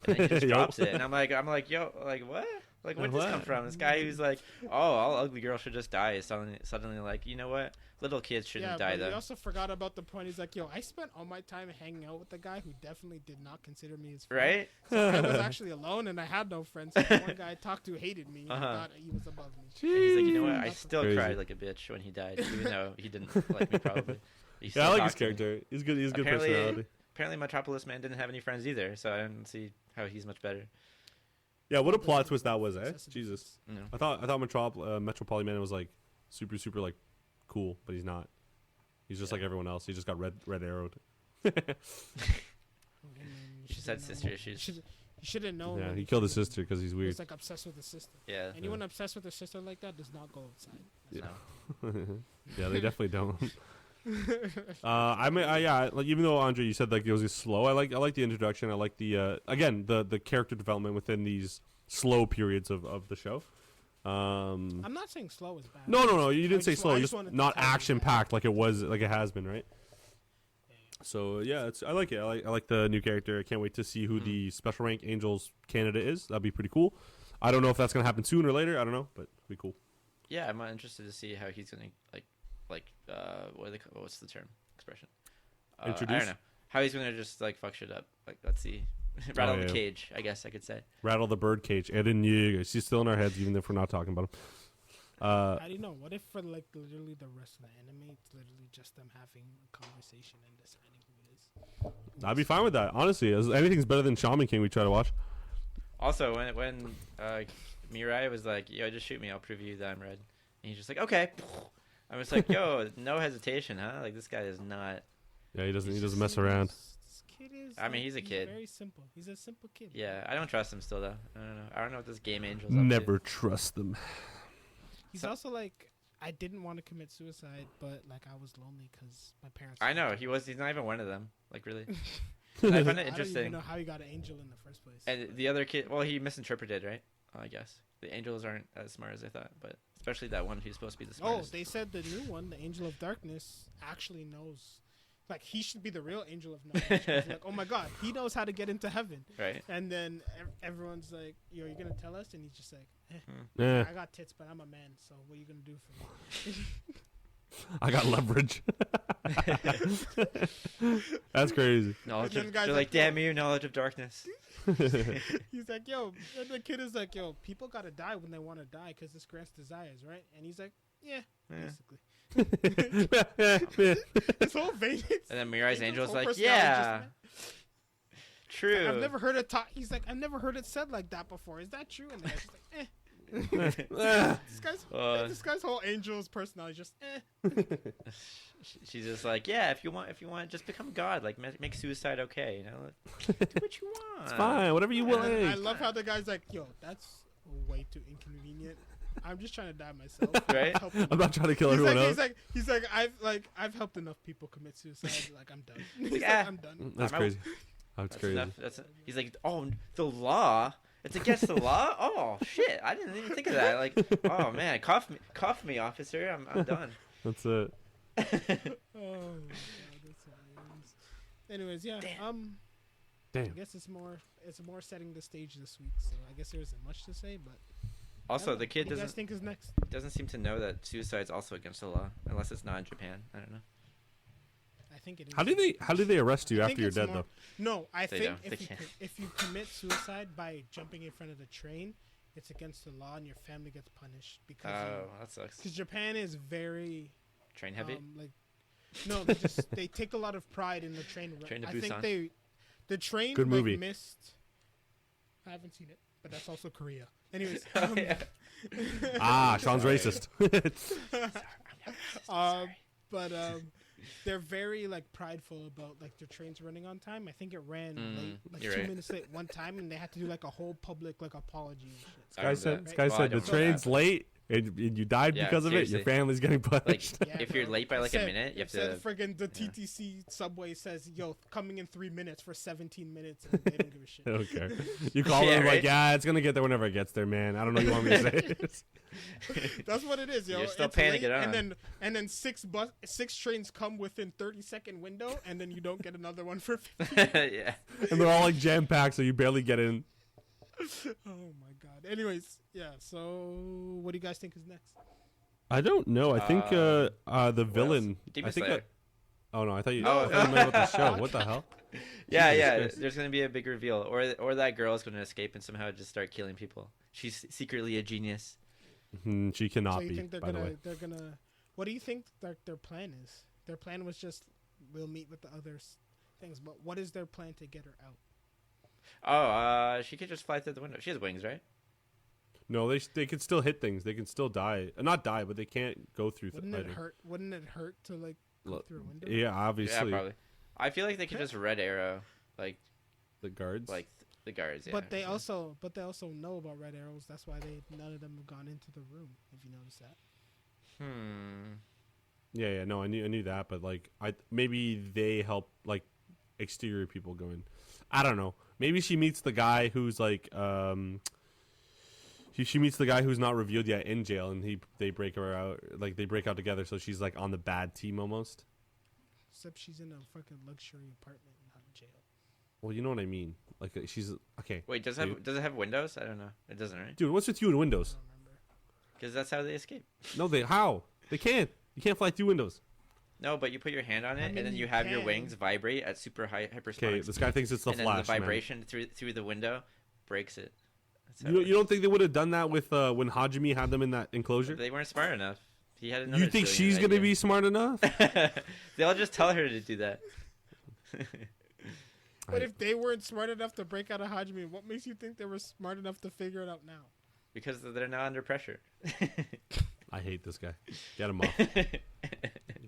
And then he just drops it, and I'm like, yo, like what? Like where'd this come from? This guy who's like, oh, all ugly girls should just die. Is suddenly like, you know what? Little kids shouldn't die though. He also forgot about the point. He's like, yo, I spent all my time hanging out with the guy who definitely did not consider me his friend. Right? So I was actually alone, and I had no friends. So the one guy I talked to hated me. And thought he was above me. And he's like, you know what? I still cried like a bitch when he died, even though he didn't like me probably. Yeah, I like his character. He's good. He's good personality. Apparently, Metropolis man didn't have any friends either, so I don't see how he's much better. Yeah, what a plot twist that was, eh? Jesus. No. I thought Metropolis man was like super like cool, but he's not. He's just like everyone else. He just got red arrowed. She said sister issues. You should have known. Yeah, he killed his sister because he's weird. He's like obsessed with his sister. Yeah. Anyone obsessed with their sister like that does not go outside. Yeah. Yeah, they definitely don't. Like even though Andre, you said like it was slow. I like the introduction. I like the again the character development within these slow periods of the show. I'm not saying slow is bad. No. You didn't say slow. Just not action packed like it has been, right? So yeah, I like it. I like the new character. I can't wait to see who the special rank Angels candidate is. That'd be pretty cool. I don't know if that's gonna happen soon or later. I don't know, but it'd be cool. Yeah, I'm interested to see how he's gonna what's the term expression? Introduce. I don't know how he's gonna just like fuck shit up. Like let's see, rattle the cage. I guess I could say rattle the bird cage. EREN YEAGER. She's still in our heads, even if we're not talking about him. How do you know? What if for like literally the rest of the anime, it's literally just them having a conversation and deciding who it is? I'd be fine with that. Honestly, anything's better than Shaman King we try to watch. Also, when Mirai was like, "Yo, just shoot me. I'll prove you that I'm red," and he's just like, "Okay." I was like, "Yo, no hesitation, huh? Like this guy is not." Yeah, he doesn't mess around. This kid is. I mean, he's a kid. Very simple. He's a simple kid. Yeah, I don't trust him still though. I don't know. I don't know what this game angel's up Never to. trust them. He's also like, I didn't want to commit suicide, but like I was lonely because my parents. I know he's not even one of them. Like really. I find it I don't even interesting. know how he got an angel in the first place. And the other kid, well, he misinterpreted, right? I guess the angels aren't as smart as I thought, but especially that one who's supposed to be the smartest. Oh, they said the new one, the Angel of Darkness, actually knows. Like he should be the real angel of knowledge. Like, oh my God, he knows how to get into heaven. Right. And then everyone's like, "Yo, you're gonna tell us?" And he's just like, Yeah. "I got tits, but I'm a man. So what are you gonna do for me?" I got leverage. That's crazy. Knowledge And then of, guys they're like, like, damn you, knowledge of darkness. He's like, "Yo," and the kid is like, "Yo, people gotta die when they want to die because this grants desires, right?" And he's like, "Yeah, basically." His whole vein. And then Mirai's angel's whole like, personality yeah, just- true. I've never heard it taught. He's like, I've never heard it said like that before. Is that true? And then it's just like, this guy's whole angel's personality just. She's just like, yeah, if you want, just become God. Like, make suicide okay. You know, do what you want. It's fine. Whatever you want. I love how the guy's like, yo, that's way too inconvenient. I'm just trying to die myself. Right? I'm not trying to kill everyone else. He's like, I've helped enough people commit suicide. Like, I'm done. He's Yeah. like, I'm done. That's crazy. That's crazy. Enough. He's like, oh, the law. It's against the law. Oh shit! I didn't even think of that. Like, oh man, cuff me, officer. I'm done. That's it. Oh my God, that's hilarious. Anyways, yeah. Damn. I guess it's more setting the stage this week. So I guess there isn't much to say, but. Also, the kid what do you guys think is next? doesn't seem to know that suicide's also against the law, unless it's not in Japan. I don't know. I think it is. How do they arrest you I after think you're it's dead more- though? No, I They think don't. if you commit suicide by jumping in front of the train, it's against the law and your family gets punished because Oh, that sucks. Japan is very Train heavy. like no, they take a lot of pride in the train. Train to I think Busan. the train Good movie. missed. I haven't seen it, but that's also Korea. Anyways, Oh, yeah. Sean's racist. but they're very like prideful about like their trains running on time. I think it ran late, like you're 2 right. minutes late one time, and they had to do like a whole public like apology and shit. I remember This that. guy Well, I said the don't know train's that. late and you died Yeah, because of it. Your seriously. family's getting Like, punished. Yeah, if you're bro. late by like Said- a minute, you have said to. friggin' the TTC subway says, "Yo, coming in 3 minutes for 17 minutes," and they don't give a shit. I don't care. You call Yeah, them like, right? yeah, it's gonna get there whenever it gets there, man. I don't know. You want me to say this? That's what it is, yo. You're still It's paying to late, get on. and then six trains come within 30-second window, and then you don't get another one for 50. Yeah. And they're all like jam packed, so you barely get in. Oh my god. Anyways, yeah. So, what do you guys think is next? I don't know. I think the villain. Demon I think. Slayer. Oh no, I thought you. Oh. I thought you meant about the show. What the hell? Yeah, Jesus yeah. Christ. There's gonna be a big reveal, or that girl's gonna escape and somehow just start killing people. She's secretly a genius. She cannot So you be. think By the way, they're gonna? What do you think their plan is? Their plan was just we'll meet with the other things, but what is their plan to get her out? Oh, she could just fly through the window. She has wings, right? no, they can still hit things. They can still die. Not die, but they can't go through. Wouldn't it hurt? Wouldn't it hurt to like go Look, through a window? Yeah, obviously. Yeah, probably. I feel like they could just red arrow, like The guards. the guards. Yeah. But they also know about red arrows. That's why none of them have gone into the room. If you notice that. Yeah. No, I knew that, but like, maybe they help like exterior people go in. I don't know. Maybe she meets the guy who's like, she meets the guy who's not revealed yet in jail, and they break her out. Like they break out together, so she's like on the bad team almost. Except she's in a fucking luxury apartment, not in jail. Well, you know what I mean. Like she's okay. Wait, does it have windows? I don't know. It doesn't, right? Dude, what's with you in I windows? don't remember. Because that's how they escape. No, they can't. You can't fly through windows. No, but you put your hand on it, I mean, and then you you have your can. wings vibrate at super high hypersonic Okay, this speed, guy thinks it's the and Flash. then the vibration through the window breaks it. That's how Man. it You don't think they would have done that with when Hajime had them in that enclosure? They weren't smart enough. He had another. You think zillion she's gonna be ideas. smart enough? They'll just tell her to do that. But if they weren't smart enough to break out of Hajime, what makes you think they were smart enough to figure it out now? Because they're not under pressure. I hate this guy. Get him off.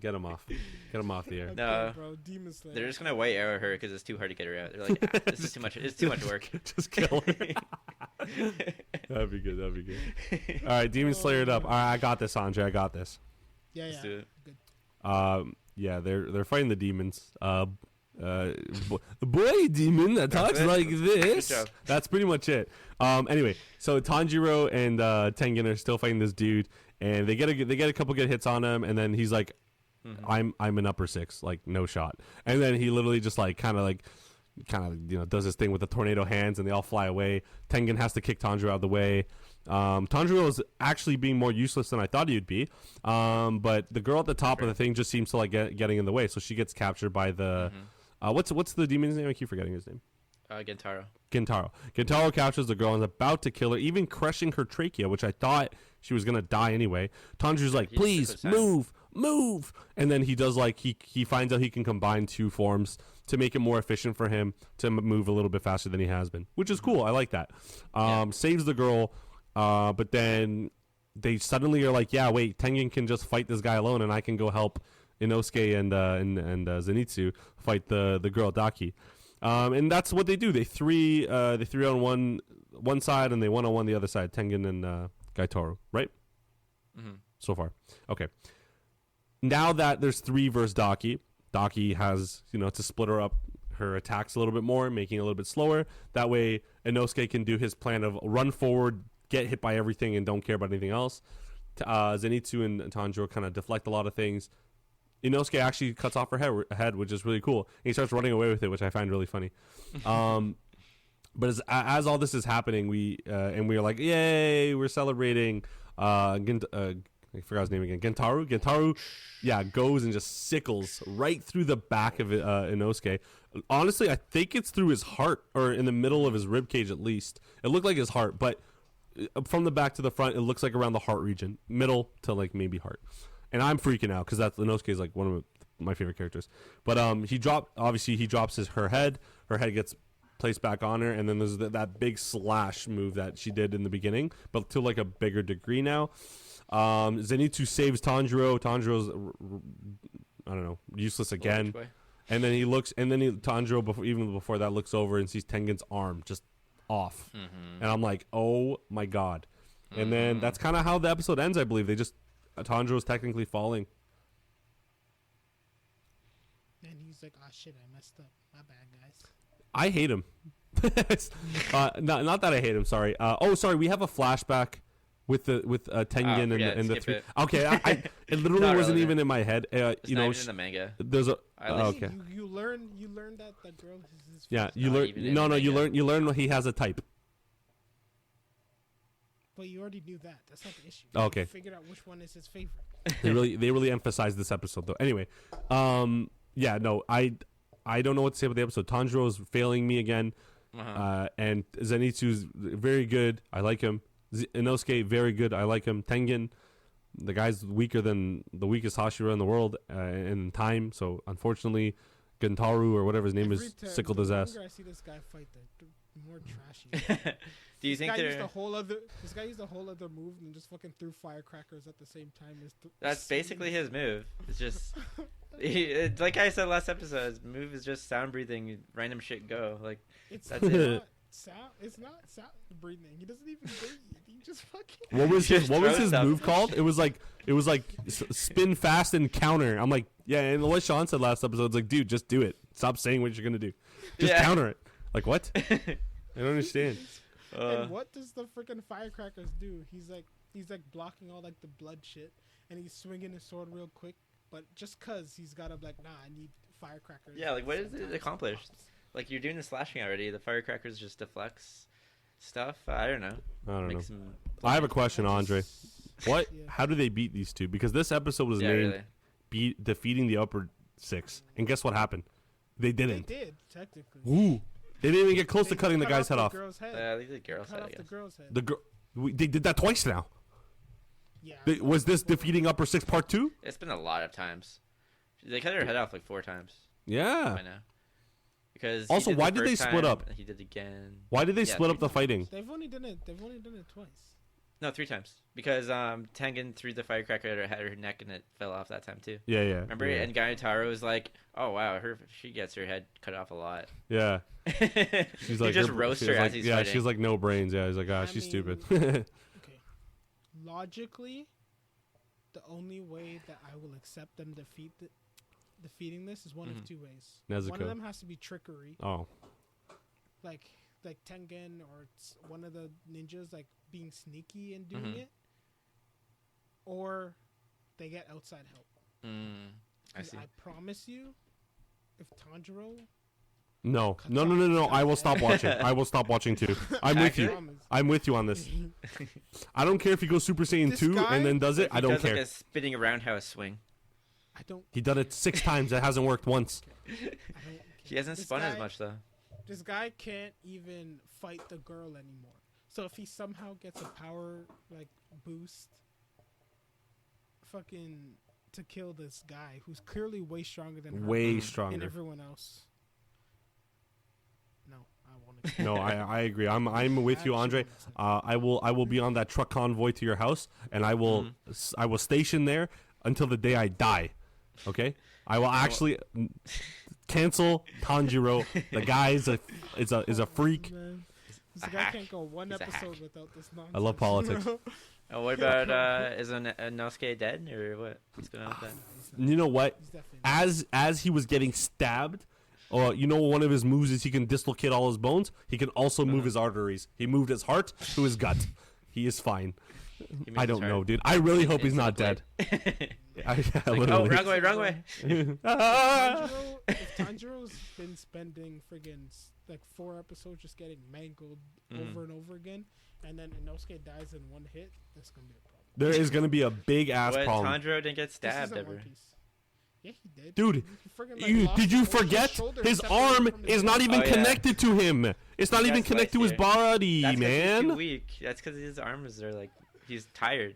Get him off. Get him off the air. No, bro, Demon Slayer. they're just gonna white arrow her because it's too hard to get her out. They're like, this is too much. It's too much work. Just kill her. That'd be good. That'd be good. All right, Demon Slayer it up. All right, I got this, Andre. I got this. Yeah. Let's do it. Good. Yeah, they're fighting the demons. Boy demon that talks like this. That's pretty much it. Anyway, so Tanjiro and Tengen are still fighting this dude, and they get a couple good hits on him, and then he's like, I'm an upper 6, like no shot. And then he literally just like kind of does his thing with the tornado hands, and they all fly away. Tengen has to kick Tanjiro out of the way. Tanjiro is actually being more useless than I thought he would be. But the girl at the top of the thing just seems to like getting in the way, so she gets captured by the what's the demon's name? I keep forgetting his name. Gentaro. Gentaro captures the girl and is about to kill her, even crushing her trachea, which I thought she was gonna die anyway. Tanjiro's like, please move, and then he does like he finds out he can combine 2 forms to make it more efficient for him to move a little bit faster than he has been, which is cool. I like that. Saves the girl, but then they suddenly are like, yeah, wait, Tengen can just fight this guy alone, and I can go help Inosuke and Zenitsu fight the girl Daki. And that's what they do. They three on one side and they 1-on-1 the other side. Tengen and Gaitoru, right? So far, okay. Now that there's 3 versus Daki has to split her attacks a little bit more, making it a little bit slower. That way, Inosuke can do his plan of run forward, get hit by everything, and don't care about anything else. Zenitsu and Tanjiro kind of deflect a lot of things. Inosuke actually cuts off her head, which is really cool. And he starts running away with it, which I find really funny. But as all this is happening, we are like, yay, we're celebrating. I forgot his name again. Gentaro, yeah, goes and just sickles right through the back of Inosuke. Honestly, I think it's through his heart, or in the middle of his rib cage at least. It looked like his heart, but from the back to the front, it looks like around the heart region, middle to like maybe heart. And I'm freaking out because Inosuke is like one of my favorite characters. But he drops her head. Her head gets placed back on her, and then there's that big slash move that she did in the beginning, but to like a bigger degree now. Zenitsu saves Tanjiro. Tanjiro's I don't know, useless again. And then Tanjiro before that looks over and sees Tengen's arm just off. And I'm like, oh my god. And then that's kind of how the episode ends, I believe. Tanjiro's technically falling. And he's like, oh shit, I messed up. My bad, guys. I hate him. Not that I hate him, sorry. Sorry, we have a flashback with Tengen and the 3. Okay, it literally wasn't even in my head. It's not even in the manga. There's a okay. You learn that the girl is his. Yeah, you learn. You learn he has a type. But you already knew that. That's not the issue. Okay. You figured out which one is his favorite. They really emphasized this episode though. Anyway, yeah, no, I don't know what to say about the episode. Tanjiro's failing me again, and Zenitsu's very good. I like him. Inosuke, very good. I like him. Tengen, the guy's weaker than the weakest Hashira in the world in time. So unfortunately, Gentaro or whatever his name is sickled his ass. The longer I see this guy fight, the more trashy. Do you think this guy used a whole other move and just fucking threw firecrackers at the same time? That's basically his move. It's just like I said last episode, his move is just sound breathing, random shit go. Like that's it. It's not sound breathing. He doesn't even breathe. He just fucking. What was his move called? It was like spin fast and counter. I'm like, yeah, and what Sean said last episode is like, dude, just do it. Stop saying what you're gonna do. Just counter it. Like what? I don't understand. And what does the freaking firecrackers do? He's like blocking all like the blood shit, and he's swinging his sword real quick. But just cause he's gotta like, nah, I need firecrackers. Yeah, like what is it accomplished? Like you're doing the slashing already. The firecrackers just deflects stuff. I don't know. I have a question, Andre. What? Yeah. How do they beat these two? Because this episode was named defeating the upper 6, and guess what happened? They didn't. They did technically. Ooh. They didn't even get close to cutting the guy's head off. Yeah, they did the girl's head. They did that twice now. Yeah. Was this defeating upper 6 part 2? It's been a lot of times. They cut her head off like 4 times. Yeah. I know. Because also, why did they split up? He did again. Why did they split up the fighting? They've only done it twice. No, 3 times. Because Tengen threw the firecracker at her neck and it fell off that time too. Yeah. Remember? Yeah. And Gayataro was like, "Oh wow, she gets her head cut off a lot." Yeah. She's like, he just roasts her as he's yeah, fighting. she's like no brains. Yeah, he's like, she's stupid. Okay. Logically, the only way that I will accept them defeating this is one of 2 ways. Nezuko. One of them has to be trickery. Oh. Like Tengen or one of the ninjas like being sneaky and doing it, or they get outside help. I see. I promise you, if Tanjiro, No. I will stop watching. I will stop watching too. I'm with you. I'm with you on this. I don't care if he goes Super Saiyan 2 and then does it. I don't care. Like a spinning roundhouse swing. I don't. He done it 6 times. It hasn't worked once. He hasn't spun as much though. This guy can't even fight the girl anymore. So if he somehow gets a power like boost, fucking to kill this guy who's clearly way stronger than her, Way stronger and everyone else. No, I want to. No, I agree. I'm with you, Andre. I will be on that truck convoy to your house, and I will station there until the day I die. Okay, I will actually cancel Tanjiro. The guy is a freak. This guy can't go one episode without this nonsense. I love politics. Oh, what about is Inosuke dead or what? What's going on with that? You know what? As he was getting stabbed, you know one of his moves is he can dislocate all his bones. He can also move his arteries. He moved his heart to his gut. He is fine. I don't know, dude. I really hope he's not dead. Oh, wrong way. If Tanjiro's been spending friggin' like 4 episodes just getting mangled over and over again, and then Inosuke dies in one hit, that's gonna be a problem. There is gonna be a big ass problem. Tanjiro didn't get stabbed ever. Yeah, he did. Dude, like, did you forget? His arm is not even connected to him. It's not even connected to his body, That's man. He's too weak. That's because his arms are like he's tired.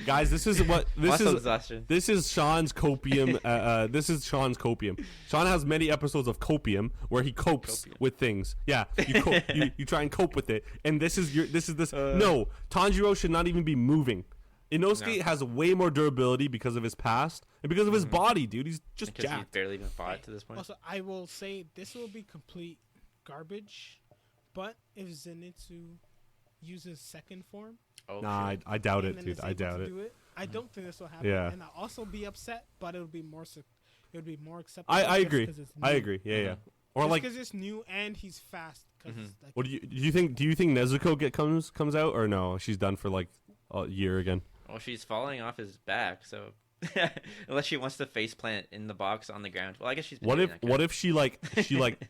Guys, this is exhaustion. This is Sean's copium. This is Sean's copium. Sean has many episodes of copium where he copes with things. Yeah, you try and cope with it, and this is this. No, Tanjiro should not even be moving. Inosuke has way more durability because of his past and because of his body, dude. He's just because jacked. He's barely even fought to this point. Also, I will say this will be complete garbage, but if Zenitsu uses second form, nah, I doubt it, dude. I doubt it. I don't think this will happen. Yeah. And I'll also be upset, but it would be more acceptable. I agree. I agree. Yeah. Or just like because it's new and he's fast. Like, what do you think? Do you think Nezuko comes out or no? She's done for like a year again. Well, she's falling off his back, so unless she wants to face plant in the box on the ground. Well, I guess she's. What if she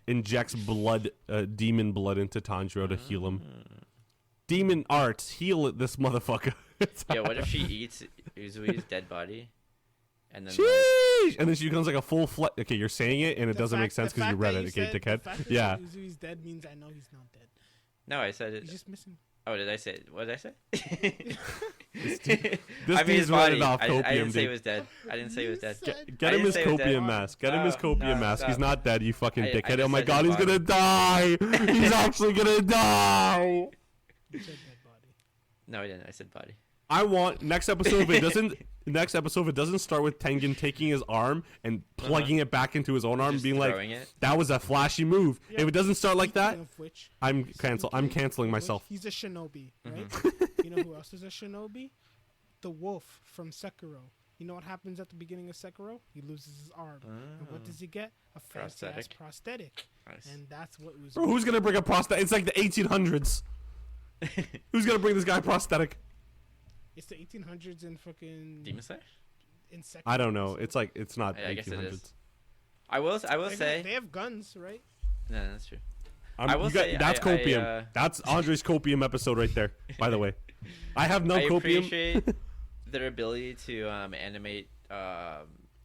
injects blood, demon blood into Tanjiro to heal him? Demon arts heal this motherfucker. Yeah, what if she eats Uzui's dead body, and then and then she becomes like a full flesh. Okay, you're saying it, and it doesn't make sense because you read it. Okay, dickhead. Yeah. Uzui's dead means I know he's not dead. No, I said it. He's just missing. Oh, did I say it? What did I say? This dude's running off copium, I didn't say he was dead. I didn't say he was dead. Get him his copium mask. Get him his copium mask. He's not dead, you fucking dickhead. Oh my god, he's gonna die. He's actually gonna die. You said dead body. No, I didn't. I said body. I want next episode if it doesn't start with Tengen taking his arm and plugging it back into his own arm and being like, that was a flashy move. Yeah. If it doesn't start like that, I'm canceling myself. He's a shinobi, right? You know who else is a shinobi? The wolf from Sekiro. You know what happens at the beginning of Sekiro? He loses his arm. And what does he get? A fancy-ass prosthetic. Nice. And that's what was. Bro, who's gonna bring a prosthetic? It's like the 1800s. Who's gonna bring this guy a prosthetic? It's the 1800s in fucking Demon Slayer? In Sekiro. I don't know. It's like it's not 1800s. I guess it is. I will say they have guns, right? No, that's true. That's copium. That's Andre's copium episode right there. By the way, I have no copium. I appreciate their ability to animate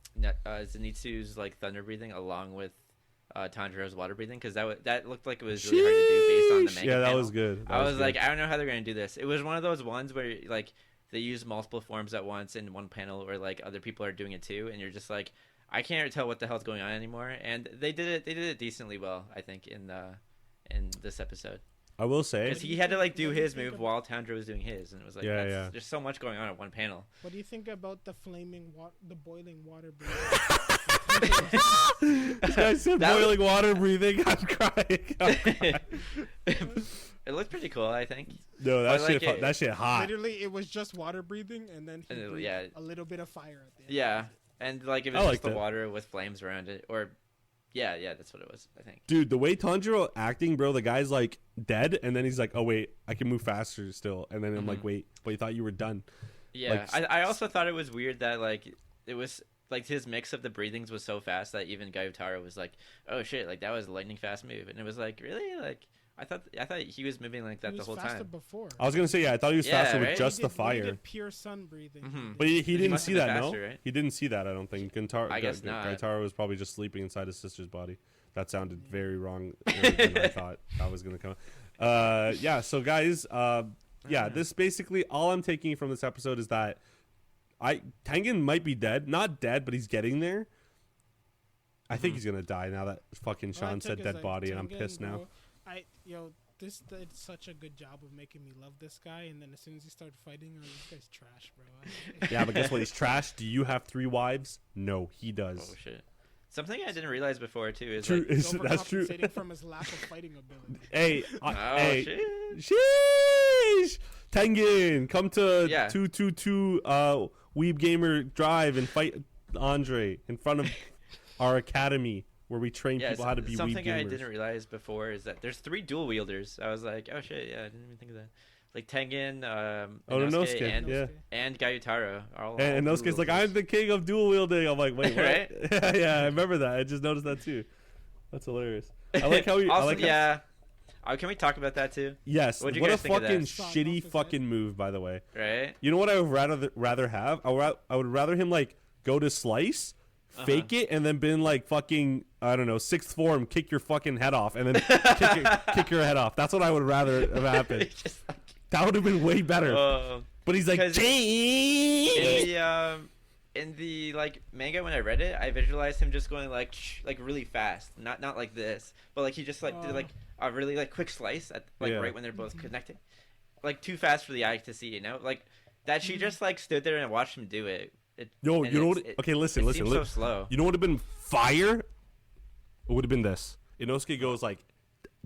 Zenitsu's like thunder breathing along with Tanjiro's water breathing, because that looked like it was really hard to do based on the manga. Yeah, that panel. was good. I was like, I don't know how they're gonna do this. It was one of those ones where like they use multiple forms at once in one panel, or like other people are doing it too, and you're just like, I can't tell what the hell's going on anymore. And they did it decently well, I think, in this episode. I will say, because he had to like do his move while Tanjiro was doing his, and it was like, yeah. There's so much going on at one panel. What do you think about the the boiling water breathing? This guy said boiling water breathing. I'm crying. It looked pretty cool, I think. No, that shit hot. Literally, it was just water breathing, and then he breathed a little bit of fire at the end. Yeah, and like it was just the water with flames around it, or yeah, that's what it was, I think. Dude, the way Tanjiro acting, bro, the guy's like dead, and then he's like, oh wait, I can move faster still, and then I'm like, wait, but you thought you were done. Yeah, like, I also thought it was weird that like it was like his mix of the breathings was so fast that even Gyutaro was like, oh shit, like that was a lightning fast move, and it was like, really, like I thought he was moving like that the whole time. Before. I was gonna say, yeah, I thought he was faster with just the fire. He did pure sun breathing. But he didn't see that, faster, no? Right? He didn't see that, I don't think. I guess not. Gyutaro was probably just sleeping inside his sister's body. That sounded very wrong than I thought that was gonna come. Yeah, so guys, this basically all I'm taking from this episode is that Tengen might be dead. Not dead, but he's getting there. I think he's gonna die now that fucking Sean said dead body, and I'm pissed now. This did such a good job of making me love this guy, and then as soon as he started fighting, this guy's trash, bro. Yeah, but guess what? He's trash. Do you have 3 wives? No, he does. Oh shit. Something I didn't realize before too is true. Like, that's true. From his lack of fighting ability. Hey, sheesh. Tengen, come to 222 Weeb Gamer Drive and fight Andre in front of our academy where we train people how to be Weeb gamers. Something I didn't realize before is that there's 3 dual wielders. I was like, oh shit, yeah, I didn't even think of that. Like Tengen, Inosuke, and Gyutaro. And Inosuke's like, I'm the king of dual wielding. I'm like, wait, what? Right? Yeah, I remember that. I just noticed that too. That's hilarious. I like how you. Also, can we talk about that too? Yes. What a fucking shitty fucking move, by the way. Right? You know what I would rather have? I would rather him like go to slice, fake it, and then been like fucking, I don't know, 6th form, kick your fucking head off, and then kick your head off. That's what I would rather have happened. That would have been way better. But he's like, in the like manga when I read it, I visualized him just going like really fast, not like this, but like he just like did like a really like quick slice at like right when they're both connecting, like too fast for the eye to see, you know, like that she just like stood there and watched him do it. You know what? Okay, listen. So slow. You know what would have been fire? It would have been this. Inosuke goes like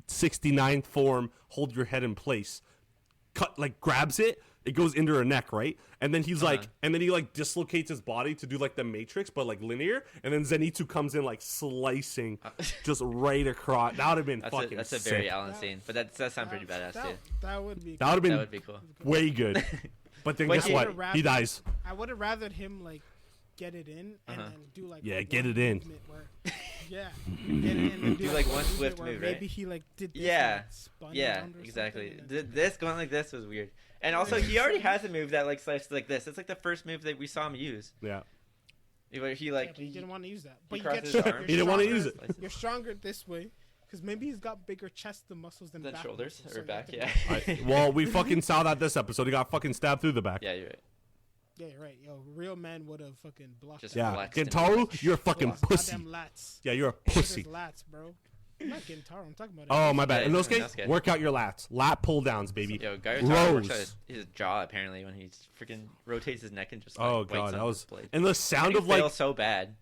69th form, hold your head in place. Cut, like grabs it, it goes into her neck, right? And then he's like, and then he like dislocates his body to do like the Matrix, but like linear. And then Zenitsu comes in like slicing, just right across. That would have been fucking. That's a very Allen scene, but that sounds pretty badass too. That would be. That would be cool. Way good. But then guess what? He dies. I would have rathered him like get it in and then do like get it in. Get it in and do like one swift move, right? Maybe he like did this exactly. This going like this was weird. And also he already has a move that like slices like this. It's like the first move that we saw him use. Yeah. He didn't want to use that. But he didn't want to use it. You're stronger this way. Because maybe he's got bigger chest and muscles than back shoulders muscles, or back, Well, we fucking saw that this episode. He got fucking stabbed through the back. Yeah, you're right. Yeah, you're right. Yo, real man would have fucking blocked. Gentaru, you're a fucking pussy. Lats. Yeah, you're a pussy. Lats, bro. I'm not Gentaru. I'm talking about. Oh, my bad. In those cases, work out your lats. Lat pull downs, baby. Yo, Gyutaro works out his jaw apparently when he freaking rotates his neck and just. Oh god, that was. And the sound of like. So bad.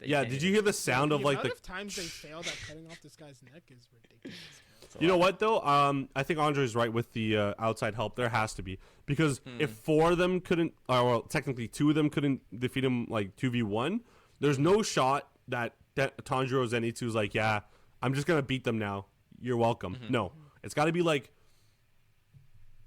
Yeah, did you hear the sound of like the times they failed at cutting off this guy's neck is ridiculous. You know what though? I think Andre's right with the outside help. There has to be, because if 4 of them couldn't, well, technically 2 of them couldn't defeat him like 2v1. There's no shot that Tanjiro Zenitsu's like, yeah, I'm just gonna beat them now. You're welcome. No, it's got to be like,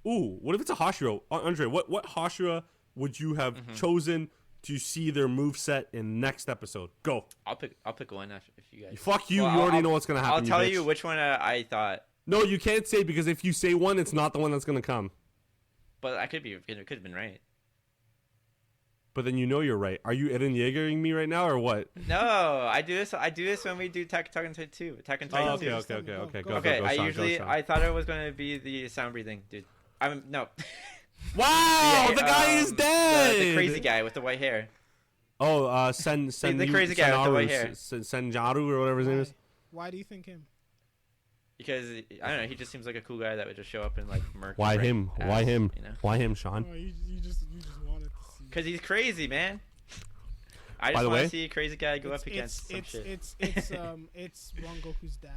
ooh, what if it's a Hashira? Andre, what Hashira would you have chosen to see their moveset in next episode? Go. I'll pick one if you guys. Fuck you. You already know what's gonna happen. I'll tell you which one I thought. No, you can't say, because if you say one, it's not the one that's gonna come. But it could have been right. But then you know you're right. Are you EREN YEAGERing me right now or what? No, I do this when we do Attack on Titan 2. Attack on Titan 2. Okay. I thought it was going to be the sound breathing dude. No. Wow, the guy is dead. The crazy guy with the white hair. Oh, the crazy guy with the white hair. Senjaru or whatever his name is. Why do you think him? Because I don't know, he just seems like a cool guy that would just show up and like murk. Why right him? ass, Why him? You know? Why him, Sean? Oh, you just wanted to see. Because he's crazy, man. I By just the want way, to see a crazy guy go up against some shit. It's Rangoku's dad.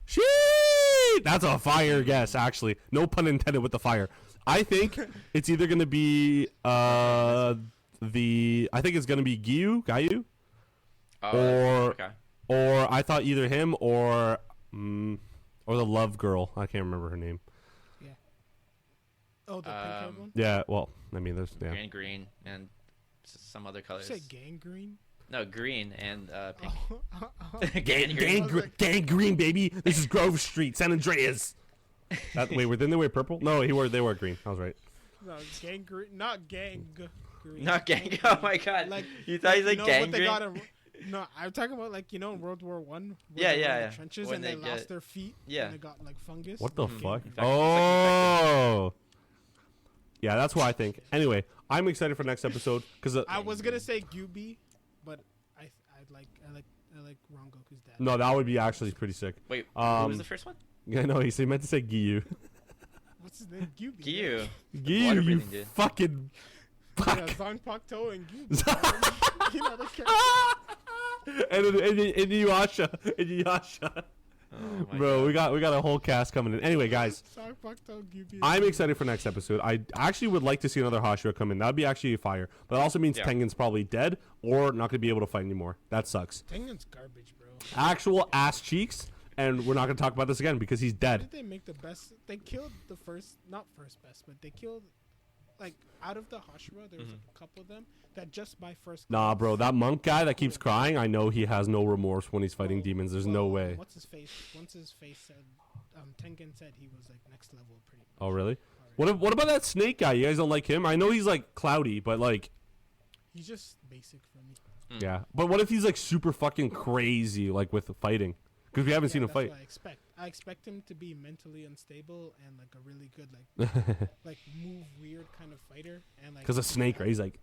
Shit! That's a fire guess, actually. No pun intended with the fire. I think it's either gonna be I think it's gonna be Gayu, Okay. or I thought either him or the love girl. I can't remember her name. Yeah. Oh, the pink-haired one. Yeah. Well, I mean, there's Green and some other colors. You say gangrene? No, green and pink. Gang green, baby. This is Grove Street, San Andreas. Wait, didn't they wear purple? No, they wore green. I was right. No, gangrene, not gang. Green. Not gang. Oh my god. Like, you thought he's like gang green? No, I'm talking about like in World War One. Yeah. Trenches When and they lost their feet. Yeah. And they got like fungus. What the fuck? Infected. Oh. Yeah, that's what I think. Anyway, I'm excited for next episode because I was gonna say Gyubi, but I like Rangoku's dad. no, that would be actually pretty sick. Wait, what was the first one? Yeah, no, he meant to say Giyu. What's his name? Gyubi. Giyu. Giyu, Water you breathing dude. fucking fuck. Yeah, Zangpakto and Gyubi. You know the character. and Inuyasha. Oh my Bro, God. we got a whole cast coming in. Anyway, guys, Zangpakto, Gyubi. I'm excited for next episode. I actually would like to see another Hashira come in. That'd be actually a fire. But it also means Yeah. Tengen's probably dead or not gonna be able to fight anymore. That sucks. Tengen's garbage, bro. Actual ass cheeks, and we're not gonna talk about this again because he's Why dead. did they make the best? They killed the not first best, but they killed, like, out of the Hashira, there was a couple of them that just by first. Nah, bro, that monk guy that keeps crying, I know he has no remorse when he's fighting demons. There's no way. What's his face? Once his face said, Tengen said he was like next level, pretty. Oh, really? What about that snake guy? You guys don't like him? I know he's like cloudy, but like, He's just basic for me. yeah. But what if he's like super fucking crazy, like with fighting? Because we haven't seen him That's fight. what I expect. I expect him to be mentally unstable and like a really good like move weird kind of fighter and like. Because a snake, right? He's like,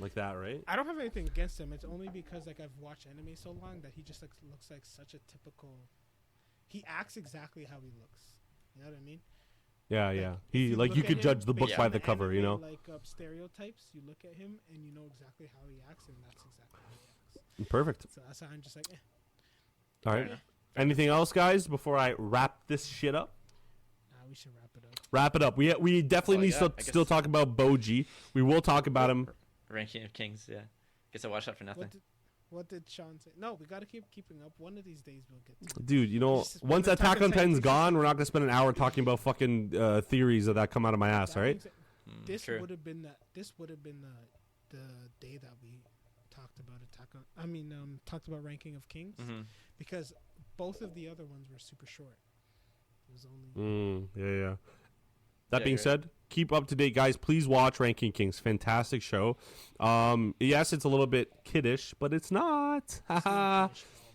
like that, right? I don't have anything against him. It's only because like I've watched anime so long that he just like looks like such a typical. He acts exactly how he looks. You know what I mean? Yeah, Like, yeah. if He you like look you at could him judge the book based by on the cover, you know. Like stereotypes, you look at him and you know exactly how he acts, and that's exactly how he acts. Perfect. So that's how I'm just like, All right. Anything else, guys? Before I wrap this shit up. we should wrap it up. Wrap it up. We definitely need to still talk about Boji. We will talk about him. Ranking of Kings, yeah. Guess I watched that for nothing. What did Sean say? No, we gotta keep keeping up. One of these days we'll get to it. Dude, you know, Just once when Attack on Titan's Titan's gone, we're not gonna spend an hour talking about fucking theories that come out of my ass, That all right? being said, This True. would have been the day that we talked about talked about Ranking of Kings, because both of the other ones were super short. It was only Yeah. That Yeah, being you're said, keep up to date, guys. Please watch Ranking Kings. Fantastic show. Yes, it's a little bit kiddish, but it's not. Haha.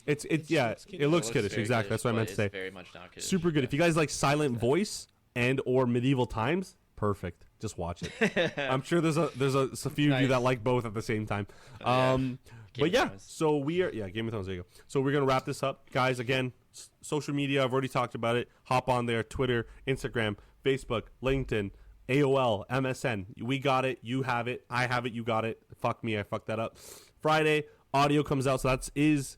It's yeah, it looks kiddish. very Exactly. That's what I meant to say. It's very much not kiddish. Super good. If you guys like silent voice and or medieval times, perfect. Just watch it. I'm sure there's a few of you that Nice. like both at the same time. Yeah. But of yeah, Thrones. so we are Game of Thrones. There you go. So we're gonna wrap this up, guys. Again, social media. I've already talked about it. Hop on there: Twitter, Instagram, Facebook, LinkedIn, AOL, MSN. We got it. You have it. I have it. You got it. Fuck me. I fucked that up. Friday audio comes out. So that is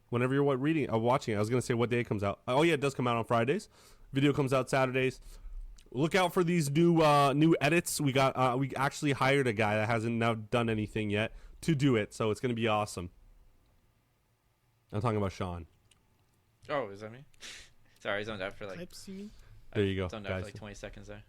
whenever you're watching it. I was gonna say what day it comes out. Oh yeah, it does come out on Fridays. Video comes out Saturdays. Look out for these new edits. We actually hired a guy that hasn't now done anything yet to do it, so it's gonna be awesome. I'm talking about Sean. Oh, is that me? Sorry, I zoned out for like. types. You mean? There you go, Zoned out guys. for like 20 seconds there.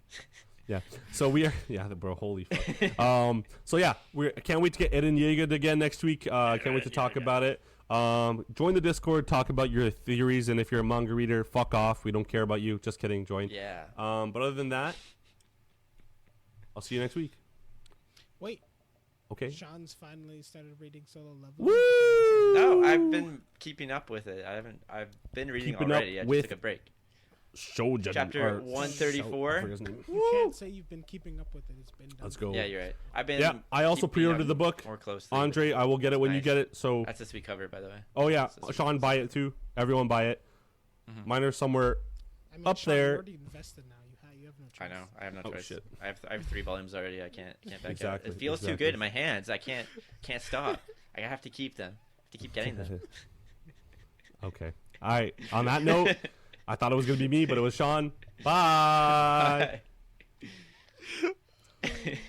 Yeah. So we are bro, holy fuck. So yeah, I can't wait to get Ed and Yeager again next week. Can't wait to talk about it. Join the Discord, talk about your theories, and if you're a manga reader, fuck off. We don't care about you. Just kidding, join. Yeah. But other than that, I'll see you next week. Wait, Okay. Sean's finally started reading Solo Level. Woo! No, I've been keeping up with it. I've been reading Keeping up already. I just with- took a break. Shoujin, Chapter or 134. I forget his name. You can't say you've been keeping up with it. It's been done. Let's go. Yeah, you're right. I've been. Yeah, I also keeping pre-ordered up the book. more closely. Andre, I will get it when you Nice. get it. So, That's this week cover, by the way. oh yeah, That's this Sean, week. buy it too. Everyone buy it. Mine are somewhere up Sean, there. you already invested now. You have no choice. I know. I have no choice. Shit. I have 3 volumes already. I can't back Exactly, out. It feels too good in my hands. I can't stop. I have to keep them. I have to keep getting them. Okay. All right. On that note, I thought it was gonna be me, but it was Sean. Bye. Bye.